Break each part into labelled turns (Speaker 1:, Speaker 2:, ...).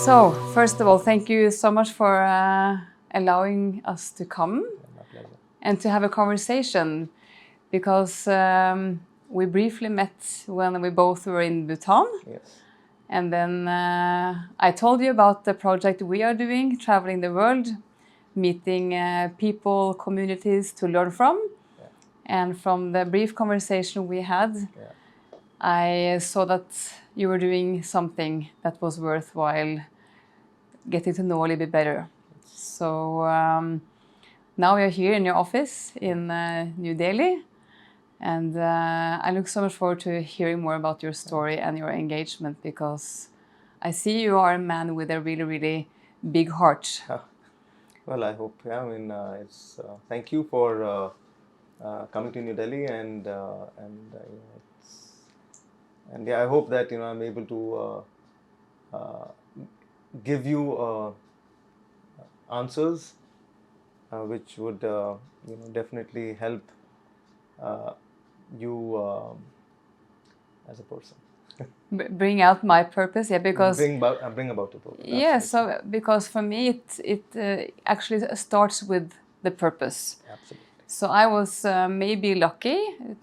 Speaker 1: So, first of all, thank you so much for allowing us to come
Speaker 2: My pleasure.
Speaker 1: and to have a conversation, because we briefly met when we both were in Bhutan.
Speaker 2: Yes.
Speaker 1: And then I told you about the project we are doing, traveling the world, meeting people, communities to learn from.
Speaker 2: Yeah.
Speaker 1: And from the brief conversation we had,
Speaker 2: Yeah.
Speaker 1: I saw that you were doing something that was worthwhile getting to know a little bit better. So now we are here in your office in New Delhi, and I look so much forward to hearing more about your story and your engagement, because I see you are a man with a really, really big heart.
Speaker 2: Well, I hope. Yeah, I mean, it's. Thank you for coming to New Delhi, and it's, and yeah, I hope that I'm able to give you answers which would definitely help you as a person.
Speaker 1: Bring out my purpose, yeah, because
Speaker 2: Bring about the purpose.
Speaker 1: yeah,
Speaker 2: Absolutely.
Speaker 1: so because for me it actually starts with the purpose.
Speaker 2: Absolutely.
Speaker 1: So I was maybe lucky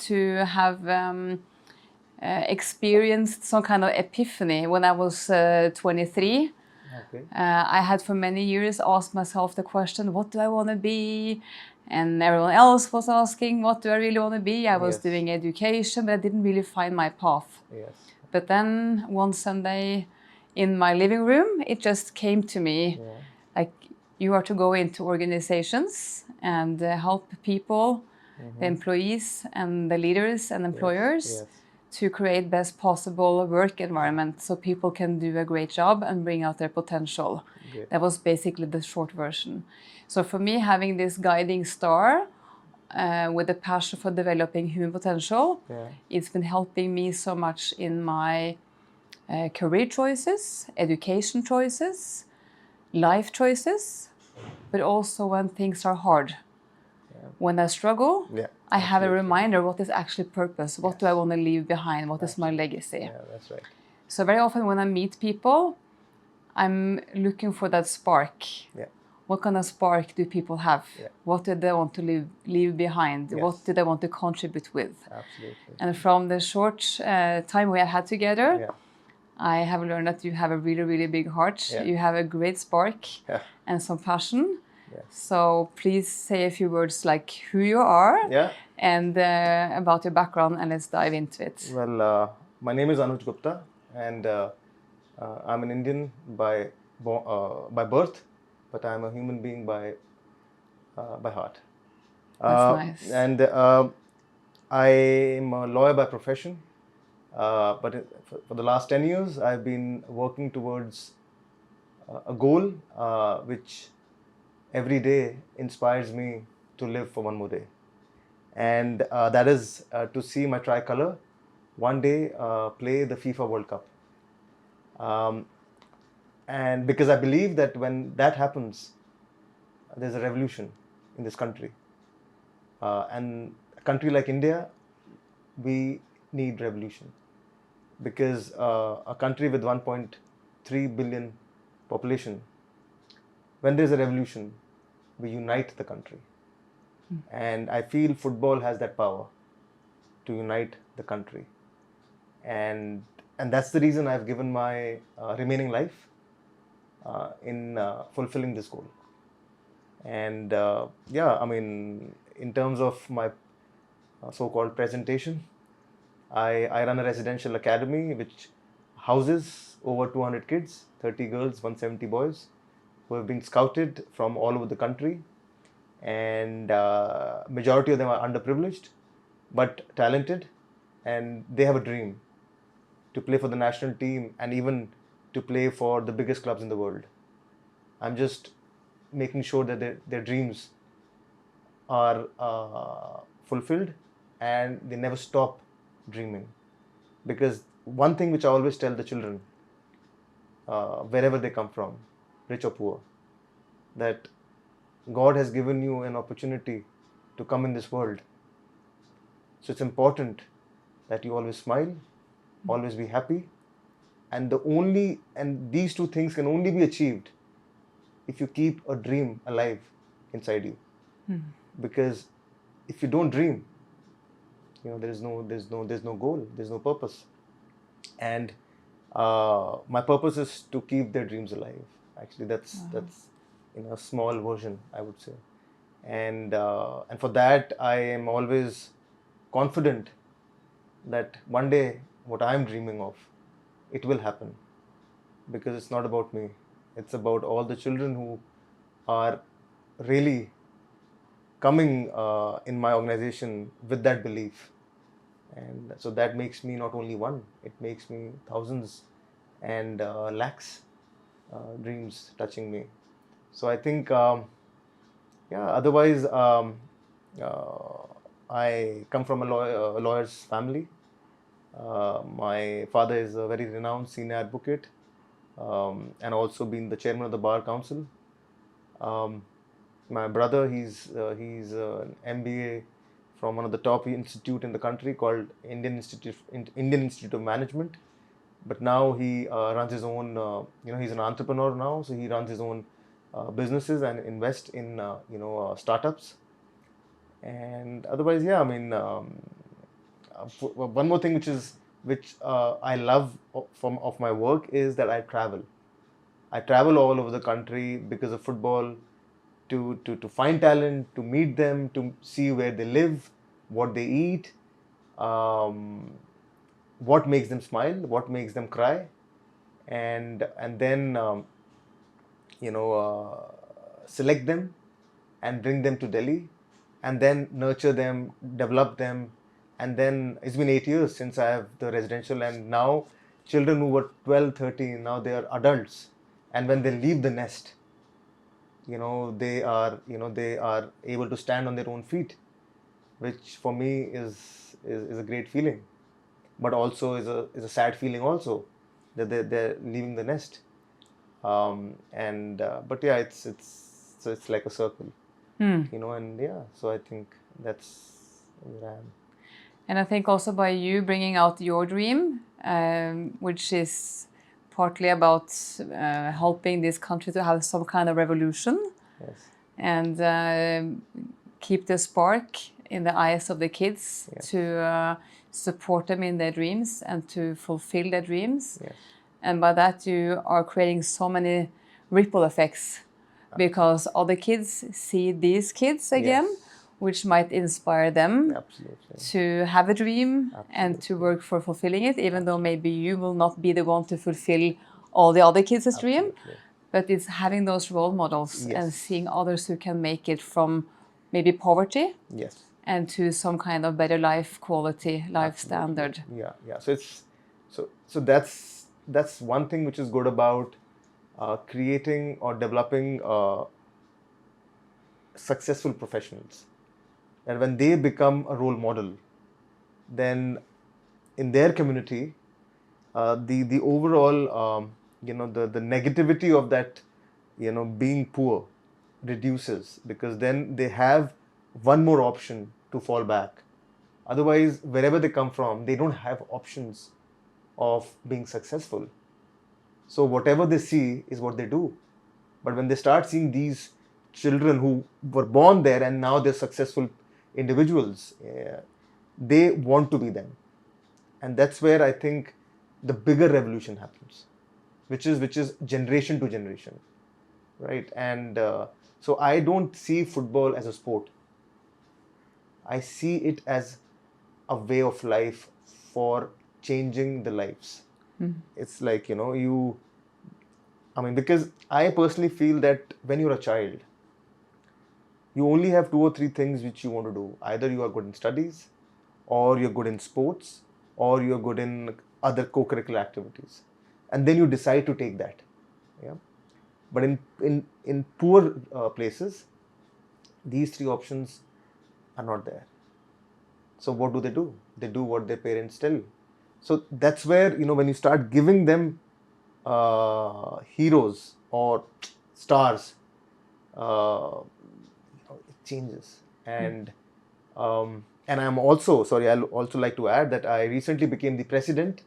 Speaker 1: to have experienced some kind of epiphany when I was 23.
Speaker 2: Okay.
Speaker 1: I had for many years asked myself the question, what do I want to be? And everyone else was asking, what do I really want to be? I was
Speaker 2: Yes.
Speaker 1: doing education, but I didn't really find my path.
Speaker 2: Yes.
Speaker 1: But then one Sunday in my living room, it just came to me,
Speaker 2: Yeah.
Speaker 1: like, you are to go into organizations and help people, the employees and the leaders and employers,
Speaker 2: Yes.
Speaker 1: to create best possible work environment so people can do a great job and bring out their potential.
Speaker 2: Great.
Speaker 1: That was basically the short version. So for me, having this guiding star with a passion for developing human potential,
Speaker 2: Yeah.
Speaker 1: it's been helping me so much in my career choices, education choices, life choices, but also when things are hard.
Speaker 2: Yeah.
Speaker 1: When I struggle,
Speaker 2: Yeah.
Speaker 1: I have a
Speaker 2: Absolutely.
Speaker 1: reminder, what is actually purpose? What do I want to leave behind? What is my legacy?
Speaker 2: Yeah, that's right.
Speaker 1: So very often when I meet people, I'm looking for that spark.
Speaker 2: Yeah.
Speaker 1: What kind of spark do people have?
Speaker 2: Yeah.
Speaker 1: What do they want to leave behind?
Speaker 2: Yes.
Speaker 1: What do they want to contribute with?
Speaker 2: Absolutely.
Speaker 1: And from the short time we have had together,
Speaker 2: Yeah.
Speaker 1: I have learned that you have a really, really big heart.
Speaker 2: Yeah.
Speaker 1: You have a great spark
Speaker 2: Yeah.
Speaker 1: and some passion.
Speaker 2: Yes.
Speaker 1: So please say a few words like who you are
Speaker 2: Yeah.
Speaker 1: and about your background, and let's dive into it.
Speaker 2: Well, my name is Anuj Gupta, and I'm an Indian by birth, but I'm a human being by heart.
Speaker 1: That's nice.
Speaker 2: And I'm a lawyer by profession, but for the last 10 years, I've been working towards a goal which every day inspires me to live for one more day. And that is to see my tricolor one day play the FIFA World Cup. And because I believe that when that happens, there's a revolution in this country. And a country like India, we need revolution, because a country with 1.3 billion population, when there's a revolution, we unite the country. And I feel football has that power to unite the country. And that's the reason I've given my remaining life in fulfilling this goal. And yeah, I mean, in terms of my so-called presentation, I run a residential academy which houses over 200 kids, 30 girls, 170 boys, who have been scouted from all over the country. And majority of them are underprivileged, but talented, and they have a dream to play for the national team and even to play for the biggest clubs in the world. I'm just making sure that their dreams are fulfilled and they never stop dreaming. Because one thing which I always tell the children, wherever they come from, rich or poor, that God has given you an opportunity to come in this world. So it's important that you always smile, always be happy, And these two things can only be achieved if you keep a dream alive inside you. Because if you don't dream, there's no goal, there's no purpose. And my purpose is to keep their dreams alive. Actually, that's in a small version, I would say. And for that, I am always confident that one day what I'm dreaming of, it will happen. Because it's not about me. It's about all the children who are really coming in my organization with that belief. And so that makes me not only one, it makes me thousands and lakhs dreams touching me. So I think, otherwise, I come from a lawyer's family. My father is a very renowned senior advocate, and also been the chairman of the Bar Council. My brother, he's an MBA from one of the top institute in the country called Indian Institute of Management. But now he runs his own. He's an entrepreneur now, so he runs his own businesses and invest in startups. And otherwise, yeah, I mean, one more thing which I love of my work is that I travel. I travel all over the country because of football, to find talent, to meet them, to see where they live, what they eat, what makes them smile, what makes them cry, and then select them and bring them to Delhi, and then nurture them, develop them. And then it's been 8 years since I have the residential, and now children who were 12, 13, now they are adults. And when they leave the nest, they are able to stand on their own feet, which for me is a great feeling, but also is a sad feeling also, that they're leaving the nest. But yeah, it's like a circle, and yeah, so I think that's where I am.
Speaker 1: And I think also by you bringing out your dream, which is partly about helping this country to have some kind of revolution.
Speaker 2: Yes.
Speaker 1: And keep the spark in the eyes of the kids. Yes. To support them in their dreams and to fulfill their dreams.
Speaker 2: Yes.
Speaker 1: And by that you are creating so many ripple effects, because other kids see these kids again. Yes. Which might inspire them.
Speaker 2: Absolutely.
Speaker 1: To have a dream.
Speaker 2: Absolutely.
Speaker 1: And to work for fulfilling it, even though maybe you will not be the one to fulfill all the other kids' dream. But it's having those role models. Yes. And seeing others who can make it from maybe poverty.
Speaker 2: Yes.
Speaker 1: And to some kind of better life quality, life
Speaker 2: Absolutely.
Speaker 1: standard.
Speaker 2: Yeah. So that's one thing which is good about creating or developing successful professionals. And when they become a role model, then in their community, the overall the negativity of that being poor reduces, because then they have one more option to fall back. Otherwise, wherever they come from, they don't have options of being successful. So whatever they see is what they do. But when they start seeing these children who were born there and now they're successful individuals, they want to be them. And that's where I think the bigger revolution happens, which is generation to generation, right? And so I don't see football as a sport. I see it as a way of life for changing the lives. It's like, because I personally feel that when you're a child, you only have 2 or 3 things which you want to do. Either you are good in studies, or you're good in sports, or you're good in other co-curricular activities. And then you decide to take that. Yeah. But in poor places, these 3 options are not there. So what do? They do what their parents tell. So that's where, when you start giving them heroes or stars, it changes. And I'm also, I'll also like to add that I recently became the president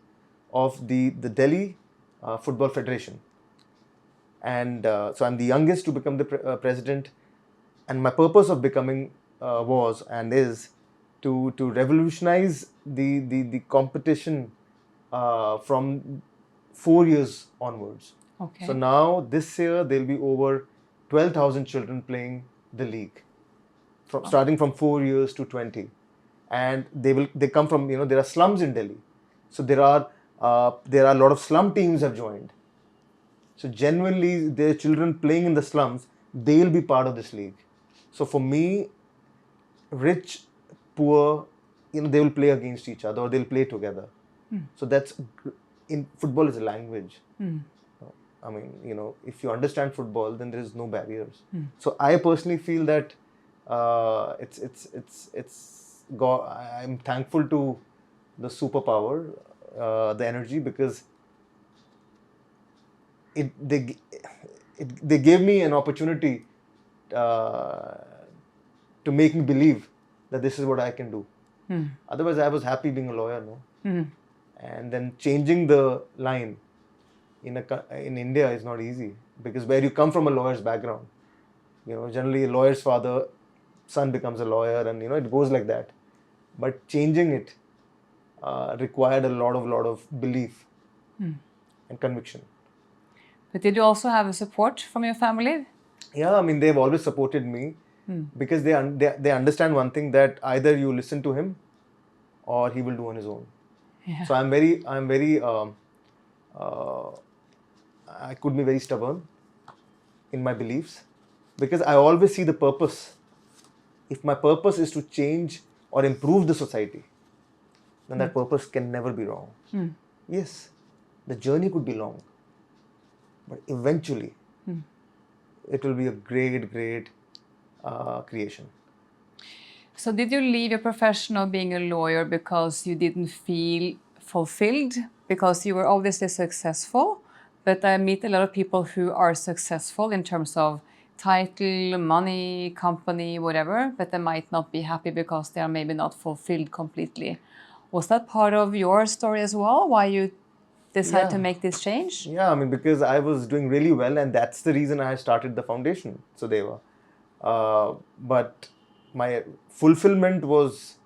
Speaker 2: of the Delhi Football Federation. And so I'm the youngest to become the president. And my purpose of becoming was and is to revolutionize the competition from 4 years onwards.
Speaker 1: Okay.
Speaker 2: So now this year there'll be over 12,000 children playing the league, starting from 4 years to 20, and they come from, there are slums in Delhi, so there are a lot of slum teams have joined. So genuinely, their children playing in the slums, they'll be part of this league. So for me, rich, poor, they will play against each other or they'll play together. So that's in football is a language. I mean, if you understand football, then there is no barriers. So I personally feel that it's God. I'm thankful to the superpower, the energy, because they gave me an opportunity to make me believe that this is what I can do. Otherwise, I was happy being a lawyer, no. And then changing the line in India is not easy, because where you come from a lawyer's background, generally a lawyer's son becomes a lawyer, and it goes like that. But changing it required a lot of belief and conviction.
Speaker 1: But did you also have a support from your family?
Speaker 2: Yeah, I mean, they've always supported me because they understand one thing, that either you listen to him or he will do on his own.
Speaker 1: Yeah.
Speaker 2: So I'm very I could be very stubborn in my beliefs, because I always see the purpose. If my purpose is to change or improve the society, then that purpose can never be wrong. Yes, the journey could be long, but eventually it will be a great creation.
Speaker 1: So did you leave your profession of being a lawyer because you didn't feel fulfilled? Because you were obviously successful, but I meet a lot of people who are successful in terms of title, money, company, whatever, but they might not be happy because they are maybe not fulfilled completely. Was that part of your story as well, why you decided to make this change?
Speaker 2: Yeah, I mean, because I was doing really well, and that's the reason I started the foundation, Sudeva. But my fulfillment was,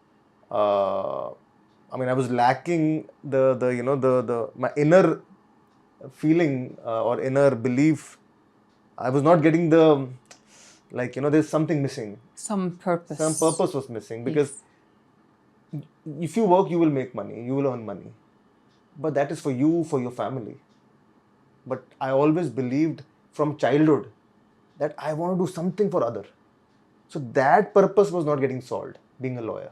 Speaker 2: I was lacking my inner feeling or inner belief. I was not getting there's something missing.
Speaker 1: Some purpose.
Speaker 2: Some purpose was missing, because if you work, you will make money, you will earn money. But that is for you, for your family. But I always believed from childhood that I want to do something for others. So that purpose was not getting solved, being a lawyer.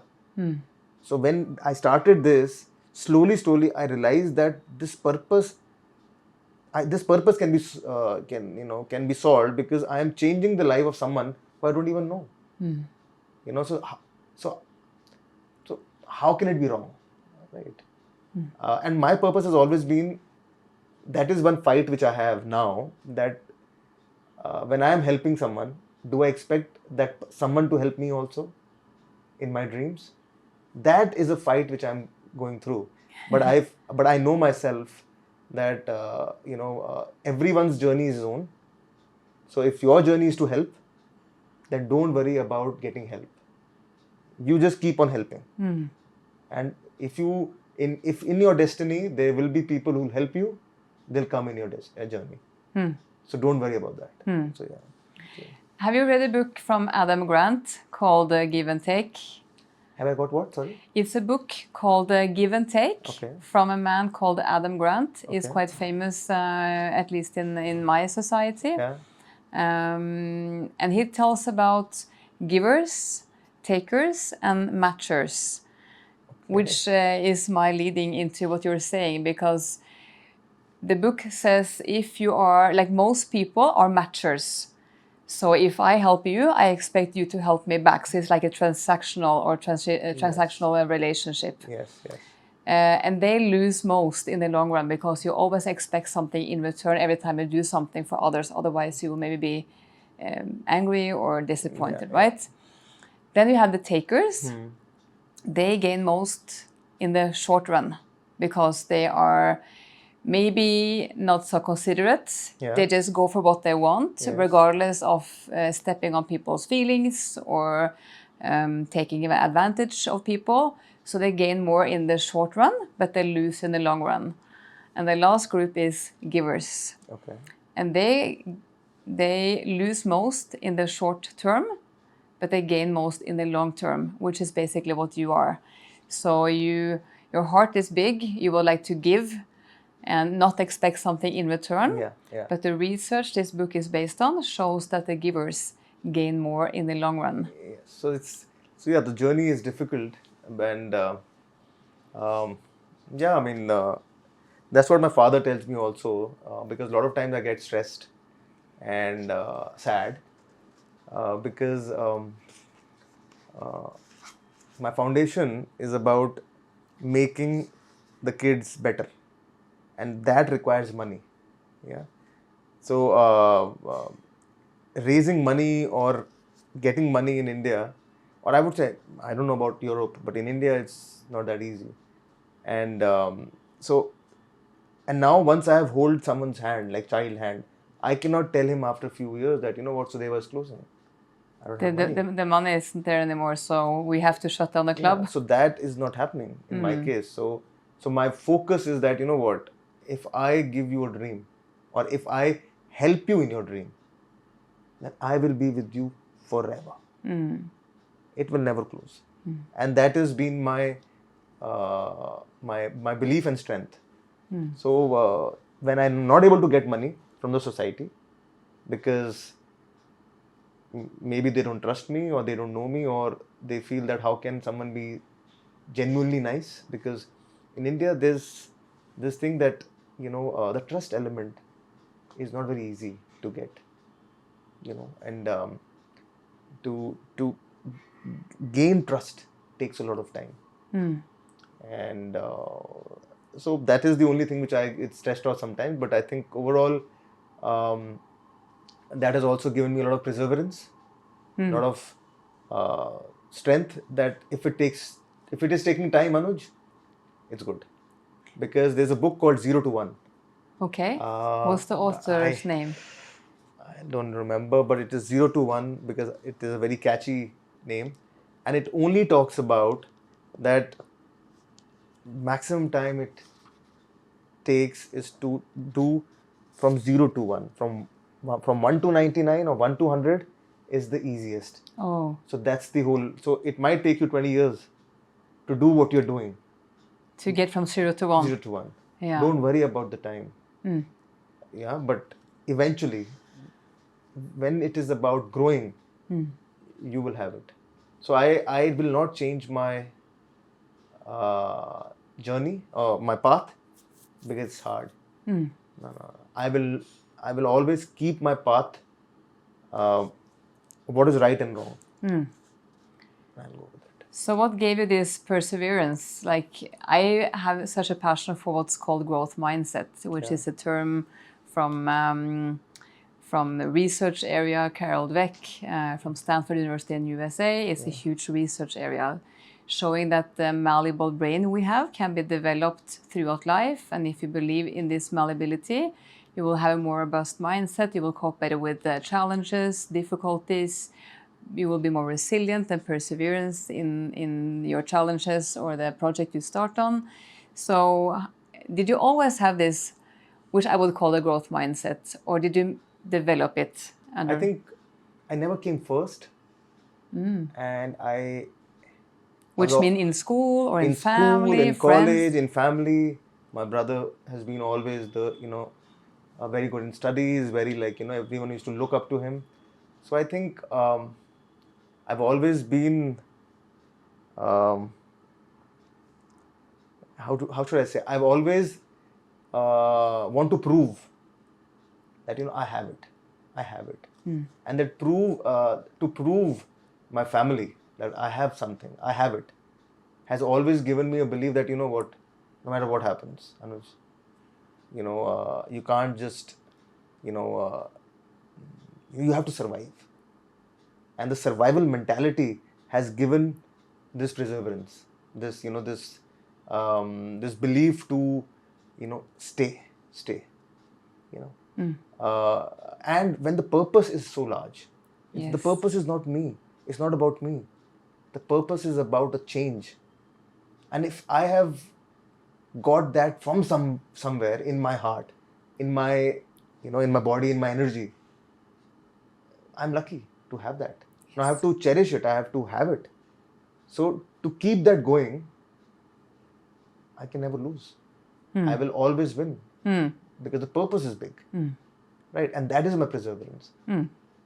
Speaker 2: So when I started this, slowly, I realized that this purpose can be solved, because I am changing the life of someone who I don't even know. So how can it be wrong, right? And my purpose has always been, that is one fight which I have now, that when I am helping someone, do I expect that someone to help me also in my dreams? That is a fight which I'm going through. But I know myself that everyone's journey is his own. So if your journey is to help, then don't worry about getting help. You just keep on helping. And if in your destiny there will be people who will help you, they'll come in your journey. So don't worry about that. So yeah.
Speaker 1: Have you read a book from Adam Grant called Give and Take?
Speaker 2: Have I got what? Sorry?
Speaker 1: It's a book called Give and Take from a man called Adam Grant. He's quite famous, at least in my society.
Speaker 2: Yeah.
Speaker 1: And he tells about givers, takers, and matchers, which is my leading into what you're saying, because the book says if you are, like most people, are matchers. So if I help you, I expect you to help me back. So it's like a transactional or transactional relationship.
Speaker 2: Yes.
Speaker 1: And they lose most in the long run, because you always expect something in return every time you do something for others. Otherwise, you will maybe be angry or disappointed, right? Then you have the takers. They gain most in the short run, because they are maybe not so considerate.
Speaker 2: Yeah.
Speaker 1: They just go for what they want,
Speaker 2: Yes.
Speaker 1: regardless of stepping on people's feelings or taking advantage of people. So they gain more in the short run, but they lose in the long run. And the last group is givers.
Speaker 2: Okay.
Speaker 1: And they lose most in the short term, but they gain most in the long term, which is basically what you are. So your heart is big, you would like to give and not expect something in return.
Speaker 2: Yeah. Yeah.
Speaker 1: But the research this book is based on shows that the givers gain more in the long run.
Speaker 2: Yeah. So the journey is difficult, and yeah, I mean, that's what my father tells me also, because a lot of times I get stressed and sad, because my foundation is about making the kids better, and that requires money. Yeah. So raising money or getting money in India, or I would say, I don't know about Europe, but in India it's not that easy. And and now once I have hold someone's hand, like child hand, I cannot tell him after a few years that, you know what, Sudeva is closing. I don't have money.
Speaker 1: The money isn't there anymore, so we have to shut down the club.
Speaker 2: Yeah, so that is not happening in my case. So my focus is that, you know what, if I give you a dream, or if I help you in your dream, then I will be with you forever. It will never close. And that has been my my belief and strength. So when I'm not able to get money from the society, because maybe they don't trust me, or they don't know me, or they feel that how can someone be genuinely nice, because in India there's this thing that, you know, the trust element is not very easy to get, you know, and to gain trust takes a lot of time. And so that is the only thing which it's stressed out sometimes, but I think overall that has also given me a lot of perseverance, a lot of strength, that if it is taking time, Anuj, it's good. Because there's a book called 0 to 1.
Speaker 1: Okay. What's the author's name?
Speaker 2: I don't remember, but it is 0 to 1 because it is a very catchy name, and it only talks about that maximum time it takes is to do from 0 to 1. From 1 to 99 or 1 to 100 is the easiest.
Speaker 1: Oh.
Speaker 2: So that's the whole. So it might take you 20 years to do what you're doing.
Speaker 1: To get from 0 to 1.
Speaker 2: 0 to 1.
Speaker 1: Yeah.
Speaker 2: Don't worry about the time. Yeah, but eventually, when it is about growing, you will have it. So I will not change my journey or my path because it's hard. No. I will always keep my path, what is right and wrong. I'll go with it.
Speaker 1: So what gave you this perseverance? Like, I have such a passion for what's called growth mindset, which is a term from the research area. Carol Dweck from Stanford University in USA is a huge research area showing that the malleable brain we have can be developed throughout life. And if you believe in this malleability, you will have a more robust mindset. You will cope better with challenges, difficulties. You will be more resilient and perseverance in your challenges or the project you start on. So did you always have this, which I would call a growth mindset, or did you develop it?
Speaker 2: I think I never came first. And
Speaker 1: Which mean in school or in family,
Speaker 2: school, in
Speaker 1: friends?
Speaker 2: college, in family. My brother has been always very good in studies, very everyone used to look up to him. So I think I've always been, how should I say? I've always want to prove that I have it, and that to prove my family that I have something, I have it, has always given me a belief that no matter what happens, Anuj, you can't just you have to survive. And the survival mentality has given this perseverance, this this belief to stay. stay. And when the purpose is so large, the purpose is not me. It's not about me. The purpose is about a change. And if I have got that from somewhere in my heart, in my in my body, in my energy, I'm lucky to have that. Now I have to cherish it. I have to have it. So to keep that going, I can never lose. I will always win because the purpose is big, right? And that is my perseverance.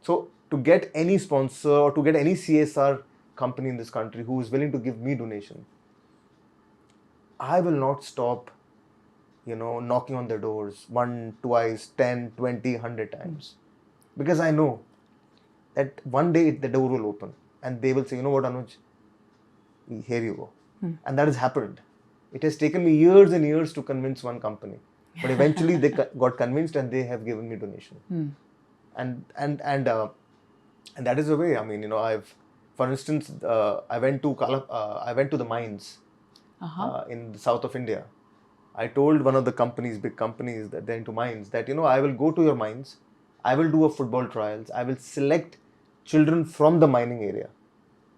Speaker 2: So to get any sponsor or to get any CSR company in this country who is willing to give me donation, I will not stop, knocking on their doors 1, twice, 10, 20, 100 times. Because I know that one day the door will open and they will say, you know what, Anuj, here you go. And that has happened. It has taken me years and years to convince one company. But eventually they got convinced and they have given me donation. And that is the way. I mean, for instance, I went to the mines in the south of India. I told one of the big companies that they're into mines, that I will go to your mines, I will do a football trials, I will select children from the mining area,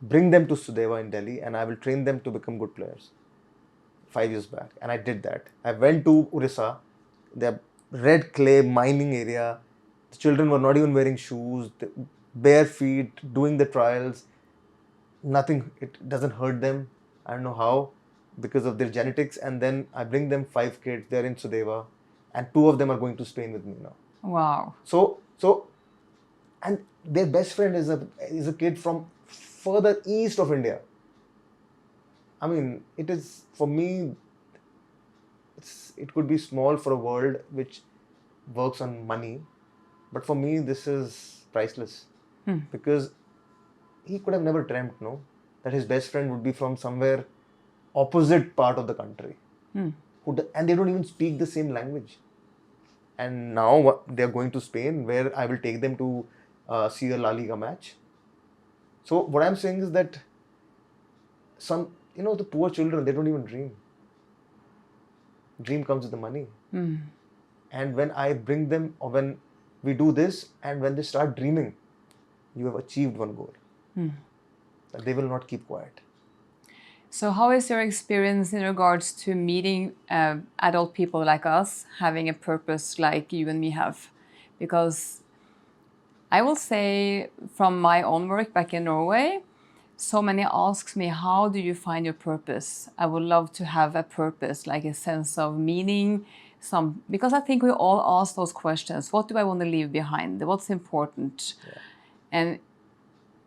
Speaker 2: bring them to Sudeva in Delhi, and I will train them to become good players. 5 years back, and I did that. I went to Orissa, the red clay mining area. The children were not even wearing shoes, bare feet, doing the trials. Nothing, it doesn't hurt them. I don't know how, because of their genetics. And then I bring them 5 kids. They're in Sudeva, and 2 of them are going to Spain with me now.
Speaker 1: Wow.
Speaker 2: So, and their best friend is a kid from further east of India. I mean, it is, for me, it could be small for a world which works on money, but for me, this is priceless. Because he could have never dreamt, that his best friend would be from somewhere opposite part of the country. And they don't even speak the same language. And now they're going to Spain, where I will take them to see a La Liga match. So what I'm saying is that the poor children, they don't even dream. Dream comes with the money. And when I bring them, or when we do this, and when they start dreaming, you have achieved one goal. That they will not keep quiet.
Speaker 1: So how is your experience in regards to meeting adult people like us, having a purpose like you and me have? Because I will say, from my own work back in Norway, so many ask me, how do you find your purpose? I would love to have a purpose, like a sense of meaning. Because I think we all ask those questions. What do I want to leave behind? What's important? And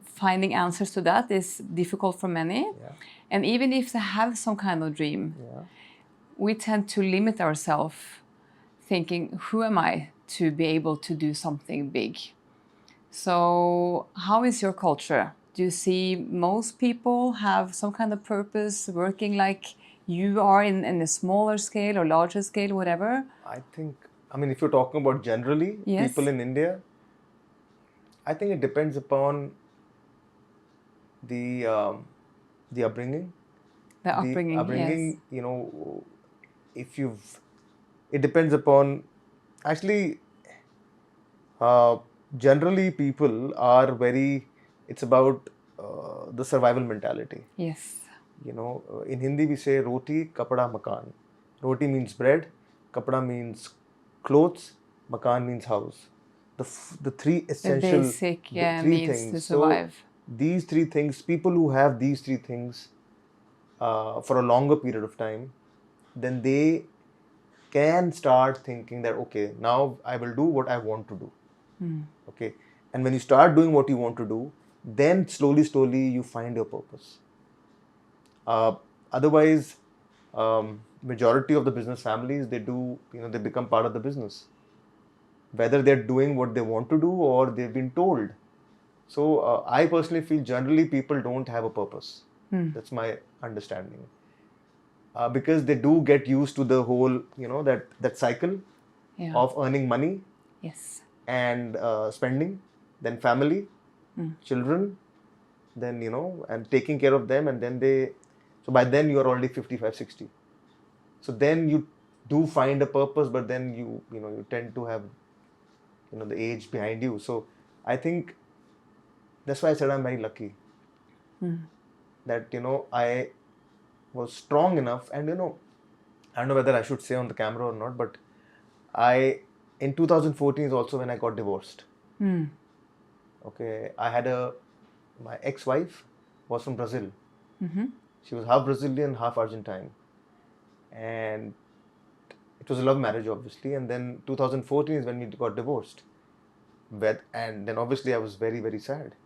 Speaker 1: finding answers to that is difficult for many. And even if they have some kind of dream, we tend to limit ourselves, thinking, who am I to be able to do something big? So how is your culture? Do you see most people have some kind of purpose, working like you are in a smaller scale or larger scale, whatever?
Speaker 2: I think, if you're talking about generally, people in India, I think it depends upon the upbringing.
Speaker 1: The upbringing,
Speaker 2: it depends upon, actually, generally people are it's about the survival mentality.
Speaker 1: Yes.
Speaker 2: In Hindi we say roti, kapda, makan. Roti means bread, kapda means clothes, makan means house. The three essential,
Speaker 1: the basic
Speaker 2: three
Speaker 1: needs
Speaker 2: things
Speaker 1: to survive.
Speaker 2: So these 3 things, people who have these 3 things for a longer period of time, then they can start thinking that, okay, now I will do what I want to do. Okay, and when you start doing what you want to do, then slowly you find your purpose. Otherwise, majority of the business families, they become part of the business, whether they're doing what they want to do or they've been told. So I personally feel generally people don't have a purpose. That's my understanding. Because they do get used to the whole, that cycle of earning money.
Speaker 1: Yes.
Speaker 2: And spending, then family, children, then, and taking care of them. And then so by then you are already 55, 60. So then you do find a purpose, but then you tend to have the age behind you. So I think that's why I said I'm very lucky that I was strong enough, and I don't know whether I should say on the camera or not, but I in 2014 is also when I got divorced. Okay, I had my ex-wife was from Brazil. She was half Brazilian, half Argentine, and it was a love marriage, obviously. And then 2014 is when we got divorced. And then obviously I was very, very sad.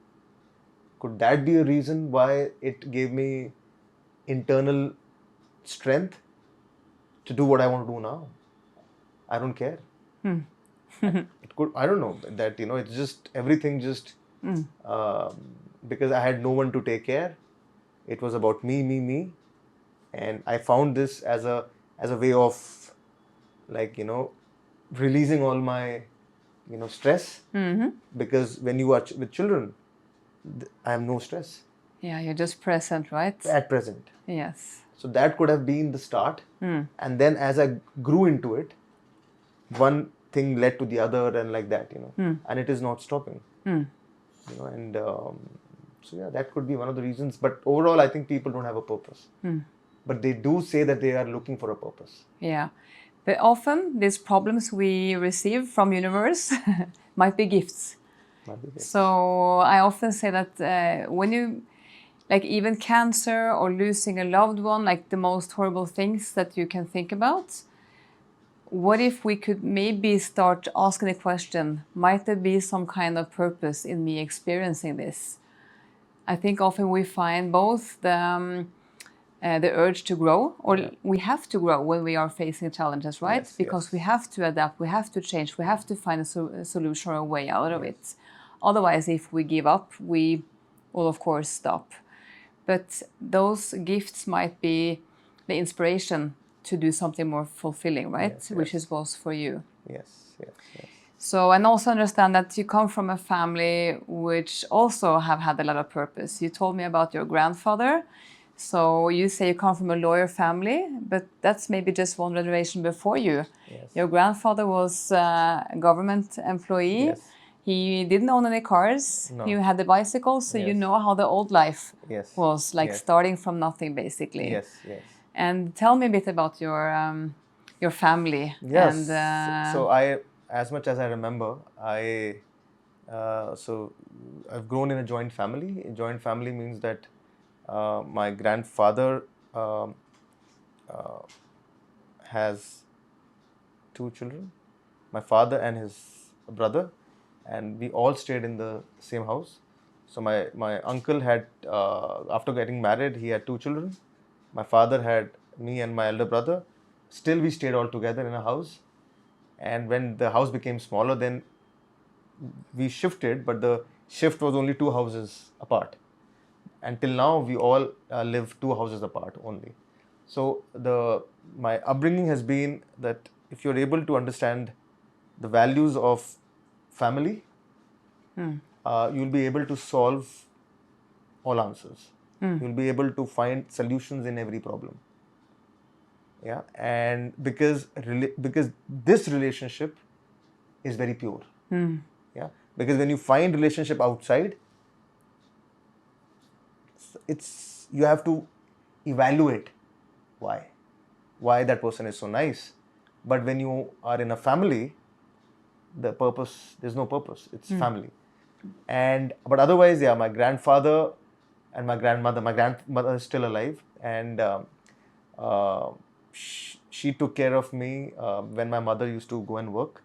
Speaker 2: Could that be a reason why it gave me internal strength to do what I want to do now? I don't care. It could. I don't know that it's just everything just because I had no one to take care. It was about me, and I found this as a way of releasing all my stress, because when you are with children, I have no stress.
Speaker 1: Yeah, you're just present, right?
Speaker 2: At present.
Speaker 1: Yes.
Speaker 2: So that could have been the start. And then as I grew into it, one thing led to the other, and like that, and it is not stopping. And so yeah, that could be one of the reasons. But overall, I think people don't have a purpose. But they do say that they are looking for a purpose.
Speaker 1: Yeah. But often these problems we receive from universe might be gifts. So I often say that when you, like even cancer or losing a loved one, like the most horrible things that you can think about, what if we could maybe start asking the question, might there be some kind of purpose in me experiencing this? I think often we find both the urge to grow, or we have to grow when we are facing challenges, right?
Speaker 2: Yes,
Speaker 1: because we have to adapt, we have to change, we have to find a solution or a way out of it. Otherwise, if we give up, we will of course stop. But those gifts might be the inspiration to do something more fulfilling, right?
Speaker 2: Yes,
Speaker 1: Which is was for you.
Speaker 2: Yes.
Speaker 1: So, and also understand that you come from a family which also have had a lot of purpose. You told me about your grandfather. So you say you come from a lawyer family, but that's maybe just one generation before you.
Speaker 2: Yes.
Speaker 1: Your grandfather was a government employee.
Speaker 2: Yes.
Speaker 1: He didn't own any cars.
Speaker 2: No.
Speaker 1: He had a bicycle, so you know how the old life was, like starting from nothing, basically.
Speaker 2: Yes.
Speaker 1: And tell me a bit about your family.
Speaker 2: Yes.
Speaker 1: And,
Speaker 2: so as much as I remember, so I've grown in a joint family. A joint family means that my grandfather has 2 children, my father and his brother, and we all stayed in the same house. So my uncle had, after getting married, he had 2 children. My father had me and my elder brother. Still, we stayed all together in a house. And when the house became smaller, then we shifted, but the shift was only 2 houses apart. Until now, we all live 2 houses apart only. So my upbringing has been that if you're able to understand the values of family, you'll be able to solve all answers. You'll be able to find solutions in every problem. Yeah, and because this relationship is very pure. Yeah, because when you find relationship outside, you have to evaluate why that person is so nice. But when you are in a family, there's no purpose. It's family. But otherwise, yeah, my grandfather and my grandmother is still alive, and she took care of me when my mother used to go and work,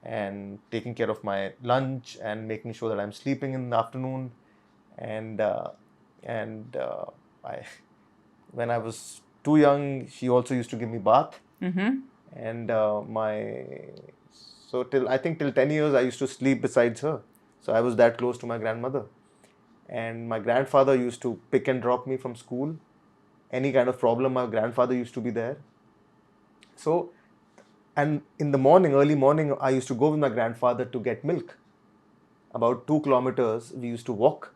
Speaker 2: and taking care of my lunch and making sure that I'm sleeping in the afternoon. And when I was too young, she also used to give me bath. And I think till 10 years, I used to sleep besides her. So I was that close to my grandmother. And my grandfather used to pick and drop me from school. Any kind of problem, my grandfather used to be there. So, and in the morning, early morning, I used to go with my grandfather to get milk. About 2 kilometers, we used to walk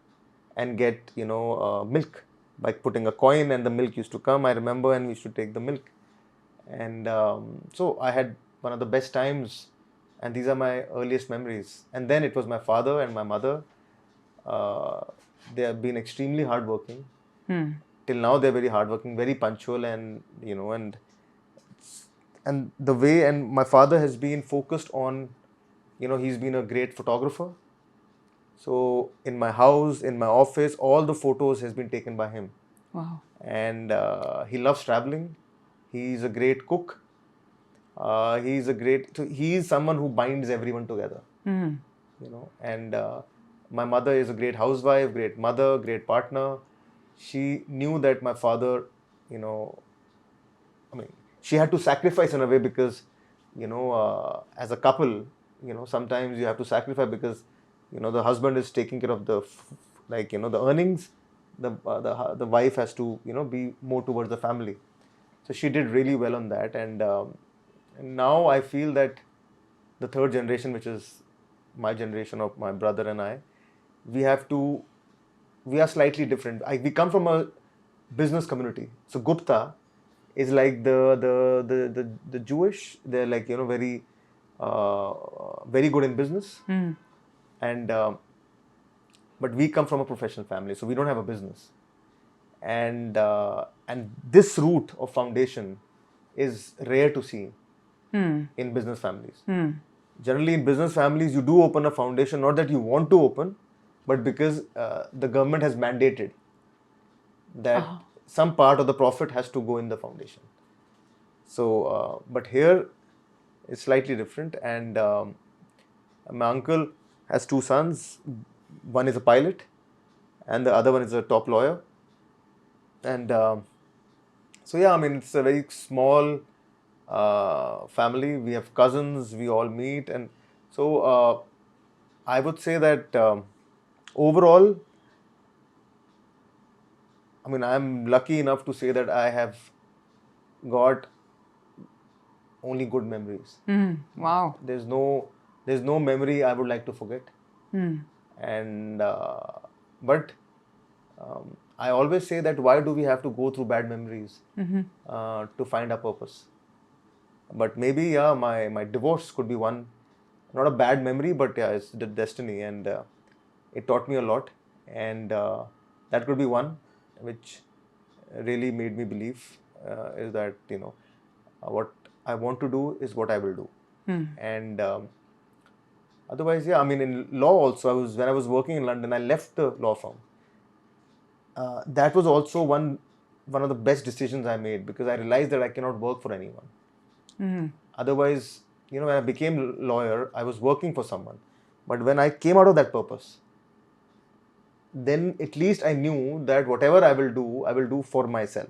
Speaker 2: and get, milk by putting a coin, and the milk used to come, I remember, and we used to take the milk. And so I had one of the best times, and these are my earliest memories. And then it was my father and my mother. Uh, they have been extremely hardworking. Till now, they're very hardworking, very punctual, and and the way. And my father has been focused on, he's been a great photographer. So in my house, in my office, all the photos has been taken by him.
Speaker 1: Wow.
Speaker 2: And he loves traveling. He's a great cook. He's someone who binds everyone together. And my mother is a great housewife, great mother, great partner. She knew that my father, I mean, she had to sacrifice in a way because, as a couple, sometimes you have to sacrifice because, the husband is taking care of the, the earnings. The wife has to, be more towards the family. So she did really well on that. And now I feel that the third generation, which is my generation of my brother and I, we are slightly different. We come from a business community. So Gupta is like the Jewish. They're like very good in business, and but we come from a professional family, so we don't have a business. And this route of foundation is rare to see in business families. Generally, in business families, you do open a foundation, not that you want to open, but because the government has mandated that some part of the profit has to go in the foundation. So, but here it's slightly different. And my uncle has two sons. One is a pilot, and the other one is a top lawyer. And so, yeah, I mean, it's a very small family. We have cousins. We all meet, and so I would say that overall, I mean, I'm lucky enough to say that I have got only good memories.
Speaker 1: Wow.
Speaker 2: There's no memory I would like to forget. And but I always say that why do we have to go through bad memories to find our purpose? But maybe, yeah, my divorce could be one, not a bad memory, but yeah, it's the destiny, and it taught me a lot. And that could be one which really made me believe is that what I want to do is what I will do. And otherwise, yeah, I mean, in law also, when I was working in London, I left the law firm. That was also one of the best decisions I made, because I realized that I cannot work for anyone. Otherwise, when I became a lawyer, I was working for someone. But when I came out of that purpose, then at least I knew that whatever I will do for myself.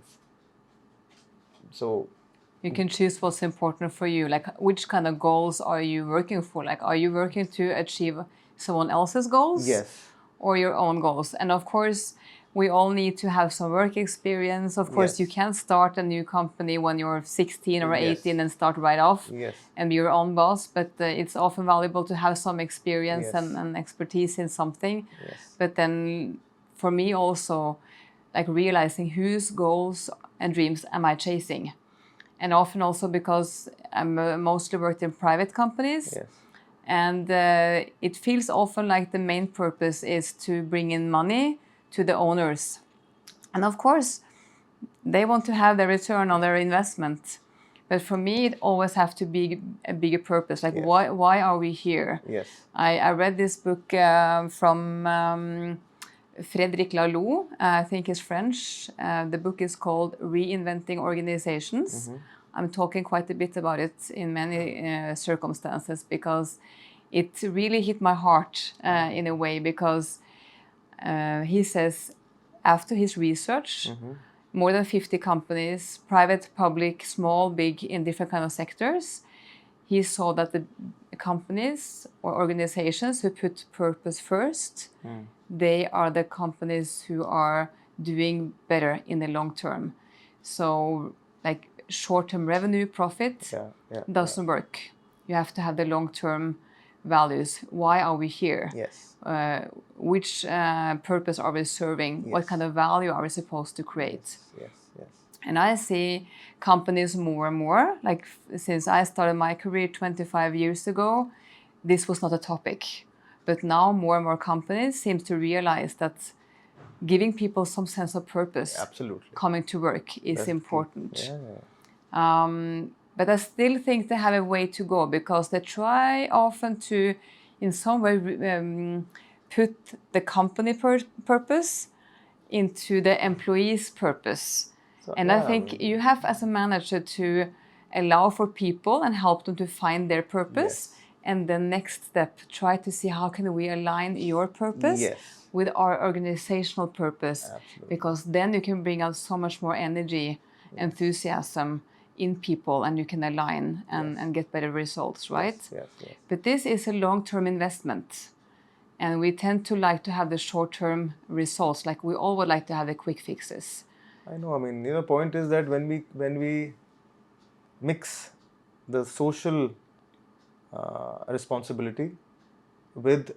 Speaker 2: So
Speaker 1: you can choose what's important for you. Like, which kind of goals are you working for? Like, are you working to achieve someone else's goals?
Speaker 2: Yes.
Speaker 1: Or your own goals? And of course, we all need to have some work experience. Of course, you can't start a new company when you're 16 or 18 and start right off and be your own boss. But it's often valuable to have some experience and expertise in something. But then for me also, like realizing whose goals and dreams am I chasing? And often also because I'm mostly worked in private companies. And it feels often like the main purpose is to bring in money to the owners. And of course, they want to have the return on their investment. But for me, it always has to be a bigger purpose. Like, why are we here? I read this book from Frédéric Laloux, I think he's French. The book is called Reinventing Organizations. I'm talking quite a bit about it in many circumstances, because it really hit my heart in a way, because he says after his research, more than 50 companies, private, public, small, big, in different kind of sectors, he saw that the companies or organizations who put purpose first, they are the companies who are doing better in the long term. So like short-term revenue profit doesn't work. You have to have the long-term values. Why are we here? Which purpose are we serving? What kind of value are we supposed to create? And I see companies more and more, like since I started my career 25 years ago, this was not a topic. But now more and more companies seem to realize that giving people some sense of purpose,
Speaker 2: Absolutely.
Speaker 1: coming to work, is
Speaker 2: That's the key.
Speaker 1: important.
Speaker 2: Yeah.
Speaker 1: But I still think they have a way to go because they try often to, in some way, put the company purpose into the employee's purpose.
Speaker 2: So,
Speaker 1: And I
Speaker 2: yeah,
Speaker 1: think you have, as a manager, to allow for people and help them to find their purpose.
Speaker 2: Yes.
Speaker 1: And the next step, try to see how can we align your purpose
Speaker 2: Yes.
Speaker 1: with our organizational purpose.
Speaker 2: Absolutely.
Speaker 1: Because then you can bring out so much more energy, enthusiasm in people, and you can align and get better results, right?
Speaker 2: Yes.
Speaker 1: But this is a long-term investment. And we tend to like to have the short-term results, like we all would like to have the quick fixes.
Speaker 2: I know. I mean, the point is that when we mix the social responsibility with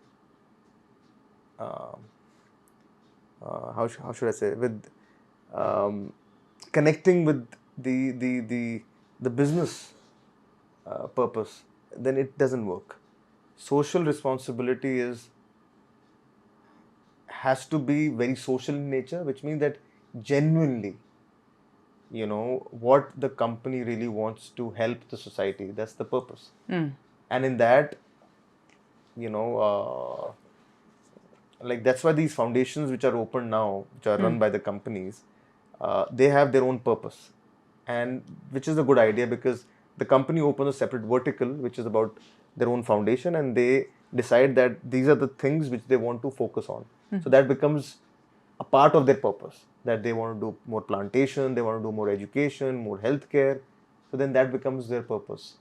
Speaker 2: how should I say, with connecting with the business purpose, then it doesn't work. Social responsibility has to be very social in nature, which means that genuinely, what the company really wants to help the society. That's the purpose. And in that, like that's why these foundations which are open now, which are run by the companies, they have their own purpose, and which is a good idea because the company opens a separate vertical which is about their own foundation, and they decide that these are the things which they want to focus on. So that becomes a part of their purpose, that they want to do more plantation, they want to do more education, more healthcare. So then that becomes their purpose.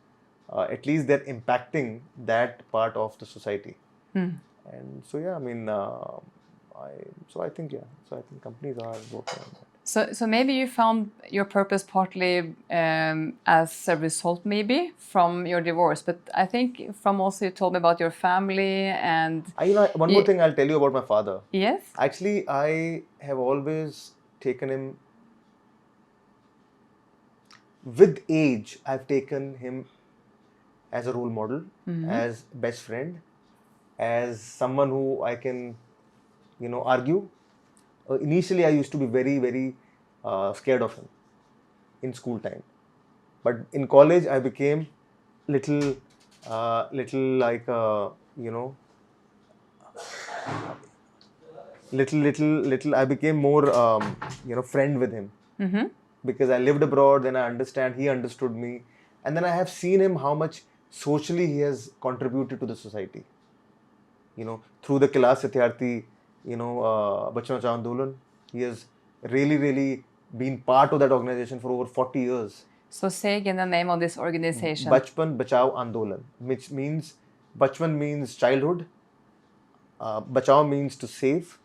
Speaker 2: At least they're impacting that part of the society. And so yeah, I mean, I think companies are working on that.
Speaker 1: So maybe you found your purpose partly as a result, maybe from your divorce. But I think from also you told me about your family and
Speaker 2: One more thing I'll tell you about my father.
Speaker 1: Yes.
Speaker 2: Actually, I have always taken him with age. I've taken him as a role model, as best friend, as someone who I can, argue. Initially, I used to be very, very scared of him in school time, but in college, I became little like little. I became more friend with him because I lived abroad. Then I understand. He understood me, and then I have seen him how much socially he has contributed to the society. Through the Class Satyarthi, Bachna Bachao Andolan, he has really been part of that organization for over 40 years.
Speaker 1: So say again the name of this organization.
Speaker 2: Bachpan Bachao Andolan, which means Bachpan means childhood, Bachao means to save,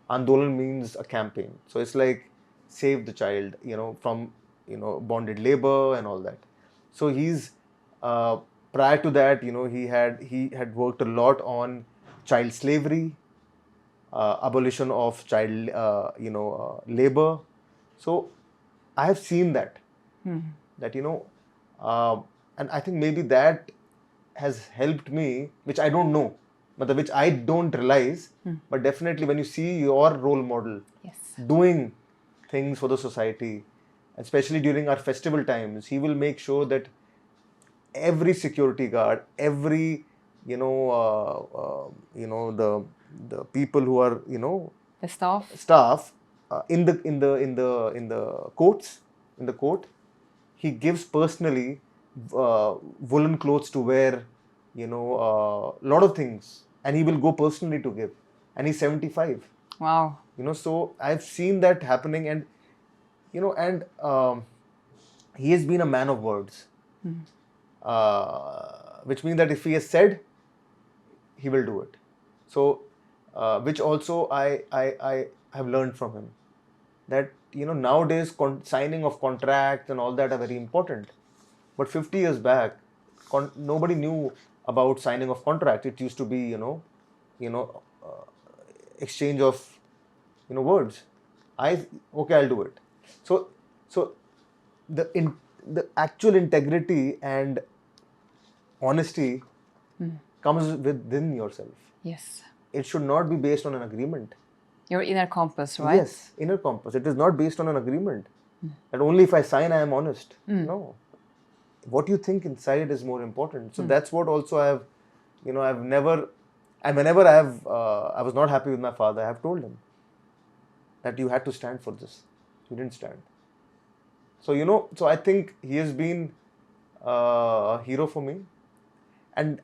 Speaker 2: Andolan means a campaign. So it's like save the child, from bonded labor and all that. So he's prior to that, he had worked a lot on child slavery, abolition of child labor. So I have seen that and I think maybe that has helped me, which I don't know, but which I don't realize, but definitely when you see your role model doing things for the society, especially during our festival times, he will make sure that every security guard, every the people who are
Speaker 1: the
Speaker 2: staff in the court, he gives personally woolen clothes to wear, lot of things, and he will go personally to give, and he's 75.
Speaker 1: Wow.
Speaker 2: So I've seen that happening, and he has been a man of words, which means that if he has said, he will do it. So which also I have learned from him, that nowadays signing of contracts and all that are very important, but 50 years back nobody knew about signing of contract. It used to be exchange of words. I'll do it. So the actual integrity and honesty comes within yourself.
Speaker 1: Yes.
Speaker 2: It should not be based on an agreement.
Speaker 1: Your inner compass, right?
Speaker 2: Yes, inner compass. It is not based on an agreement. That only if I sign I am honest. No. What you think inside is more important. So that's what also I've never, and whenever I was not happy with my father, I have told him that you had to stand for this. You didn't stand. So so I think he has been a hero for me, and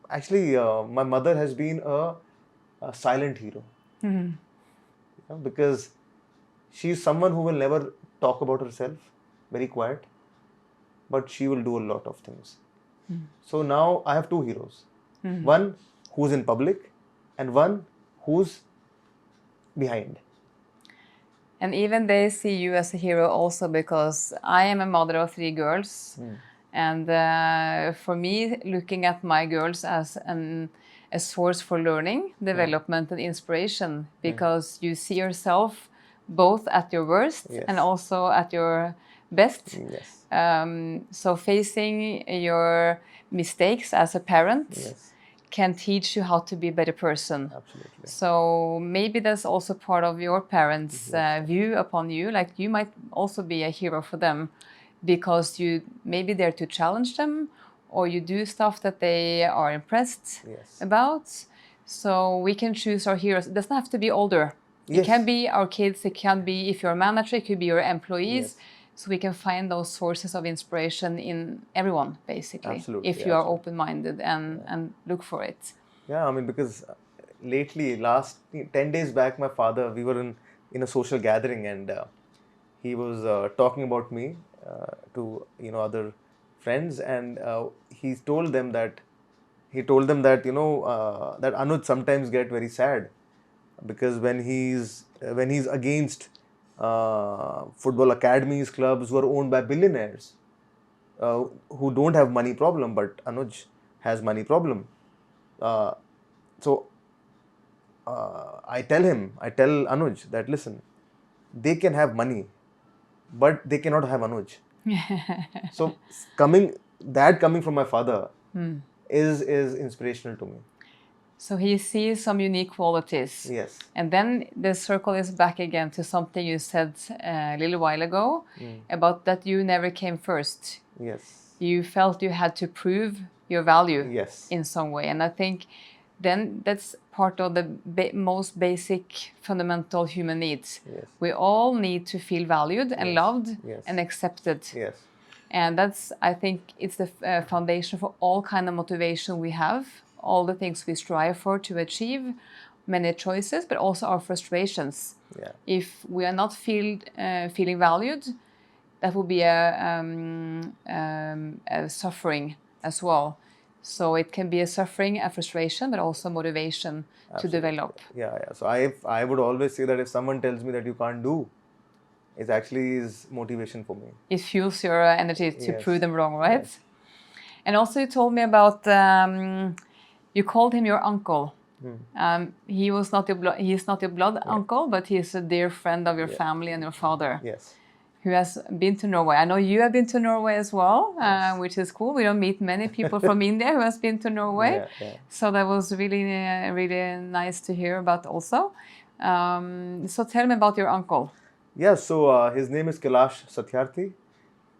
Speaker 2: actually my mother has been a silent hero. Because she's someone who will never talk about herself, very quiet, but she will do a lot of things. So now I have two heroes. One who's in public and one who's behind.
Speaker 1: And even they see you as a hero also, because I am a mother of 3 girls. And for me, looking at my girls as a source for learning, development, and inspiration, because you see yourself both at your worst and also at your best. So facing your mistakes as a parent can teach you how to be a better person.
Speaker 2: Absolutely.
Speaker 1: So maybe that's also part of your parents' view upon you. Like, you might also be a hero for them, because you maybe dare to challenge them, or you do stuff that they are impressed about. So we can choose our heroes. It doesn't have to be older. It can be our kids. It can be, if you're a manager, it could be your employees. So we can find those sources of inspiration in everyone, basically.
Speaker 2: Absolutely,
Speaker 1: if you are open-minded and look for it.
Speaker 2: Yeah, I mean, because lately, last 10 days back, my father, we were in a social gathering, and he was talking about me to other friends, and he told them that that Anuj sometimes get very sad, because when he's against football academies, clubs who are owned by billionaires, who don't have money problem, but Anuj has money problem. So I tell Anuj that, listen, they can have money, but they cannot have Anuj. So coming from my father is inspirational to me.
Speaker 1: So he sees some unique qualities.
Speaker 2: Yes.
Speaker 1: And then the circle is back again to something you said a little while ago about that you never came first.
Speaker 2: Yes.
Speaker 1: You felt you had to prove your value in some way. And I think then that's part of the most basic fundamental human needs. We all need to feel valued and loved and accepted. And that's, I think, it's the foundation for all kind of motivation we have, all the things we strive for to achieve, many choices, but also our frustrations. If we are not feeling valued, that will be a suffering as well. So it can be a suffering, a frustration, but also motivation to develop.
Speaker 2: So I would always say that if someone tells me that you can't do, it actually is motivation for me.
Speaker 1: It fuels your energy to prove them wrong, right? And also you told me about, you called him your uncle. He is not your blood uncle, but he is a dear friend of your family and your father. Who has been to Norway. I know you have been to Norway as well, which is cool. We don't meet many people from India who has been to Norway. So that was really, really nice to hear about also. So tell me about your uncle.
Speaker 2: So his name is Kailash Satyarthi,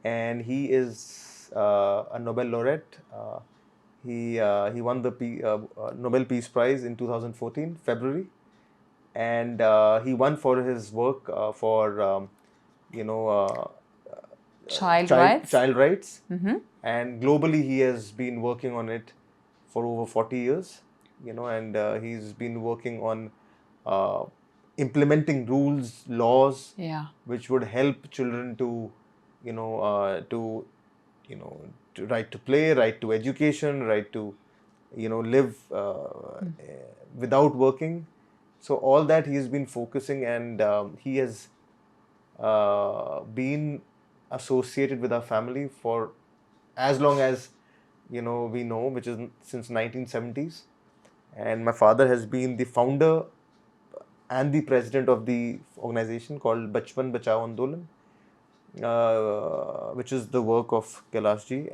Speaker 2: and he is a Nobel laureate. He won the Nobel Peace Prize in 2014, February. And he won for his work for
Speaker 1: child rights.
Speaker 2: And globally he has been working on it for over 40 years, and he's been working on implementing rules, laws, which would help children to right to play, right to education, right to live without working. So all that he's been focusing, and he has been associated with our family for as long as we know, which is since 1970s. And my father has been the founder and the president of the organization called Bachpan Bachao Andolan, which is the work of Kailashji.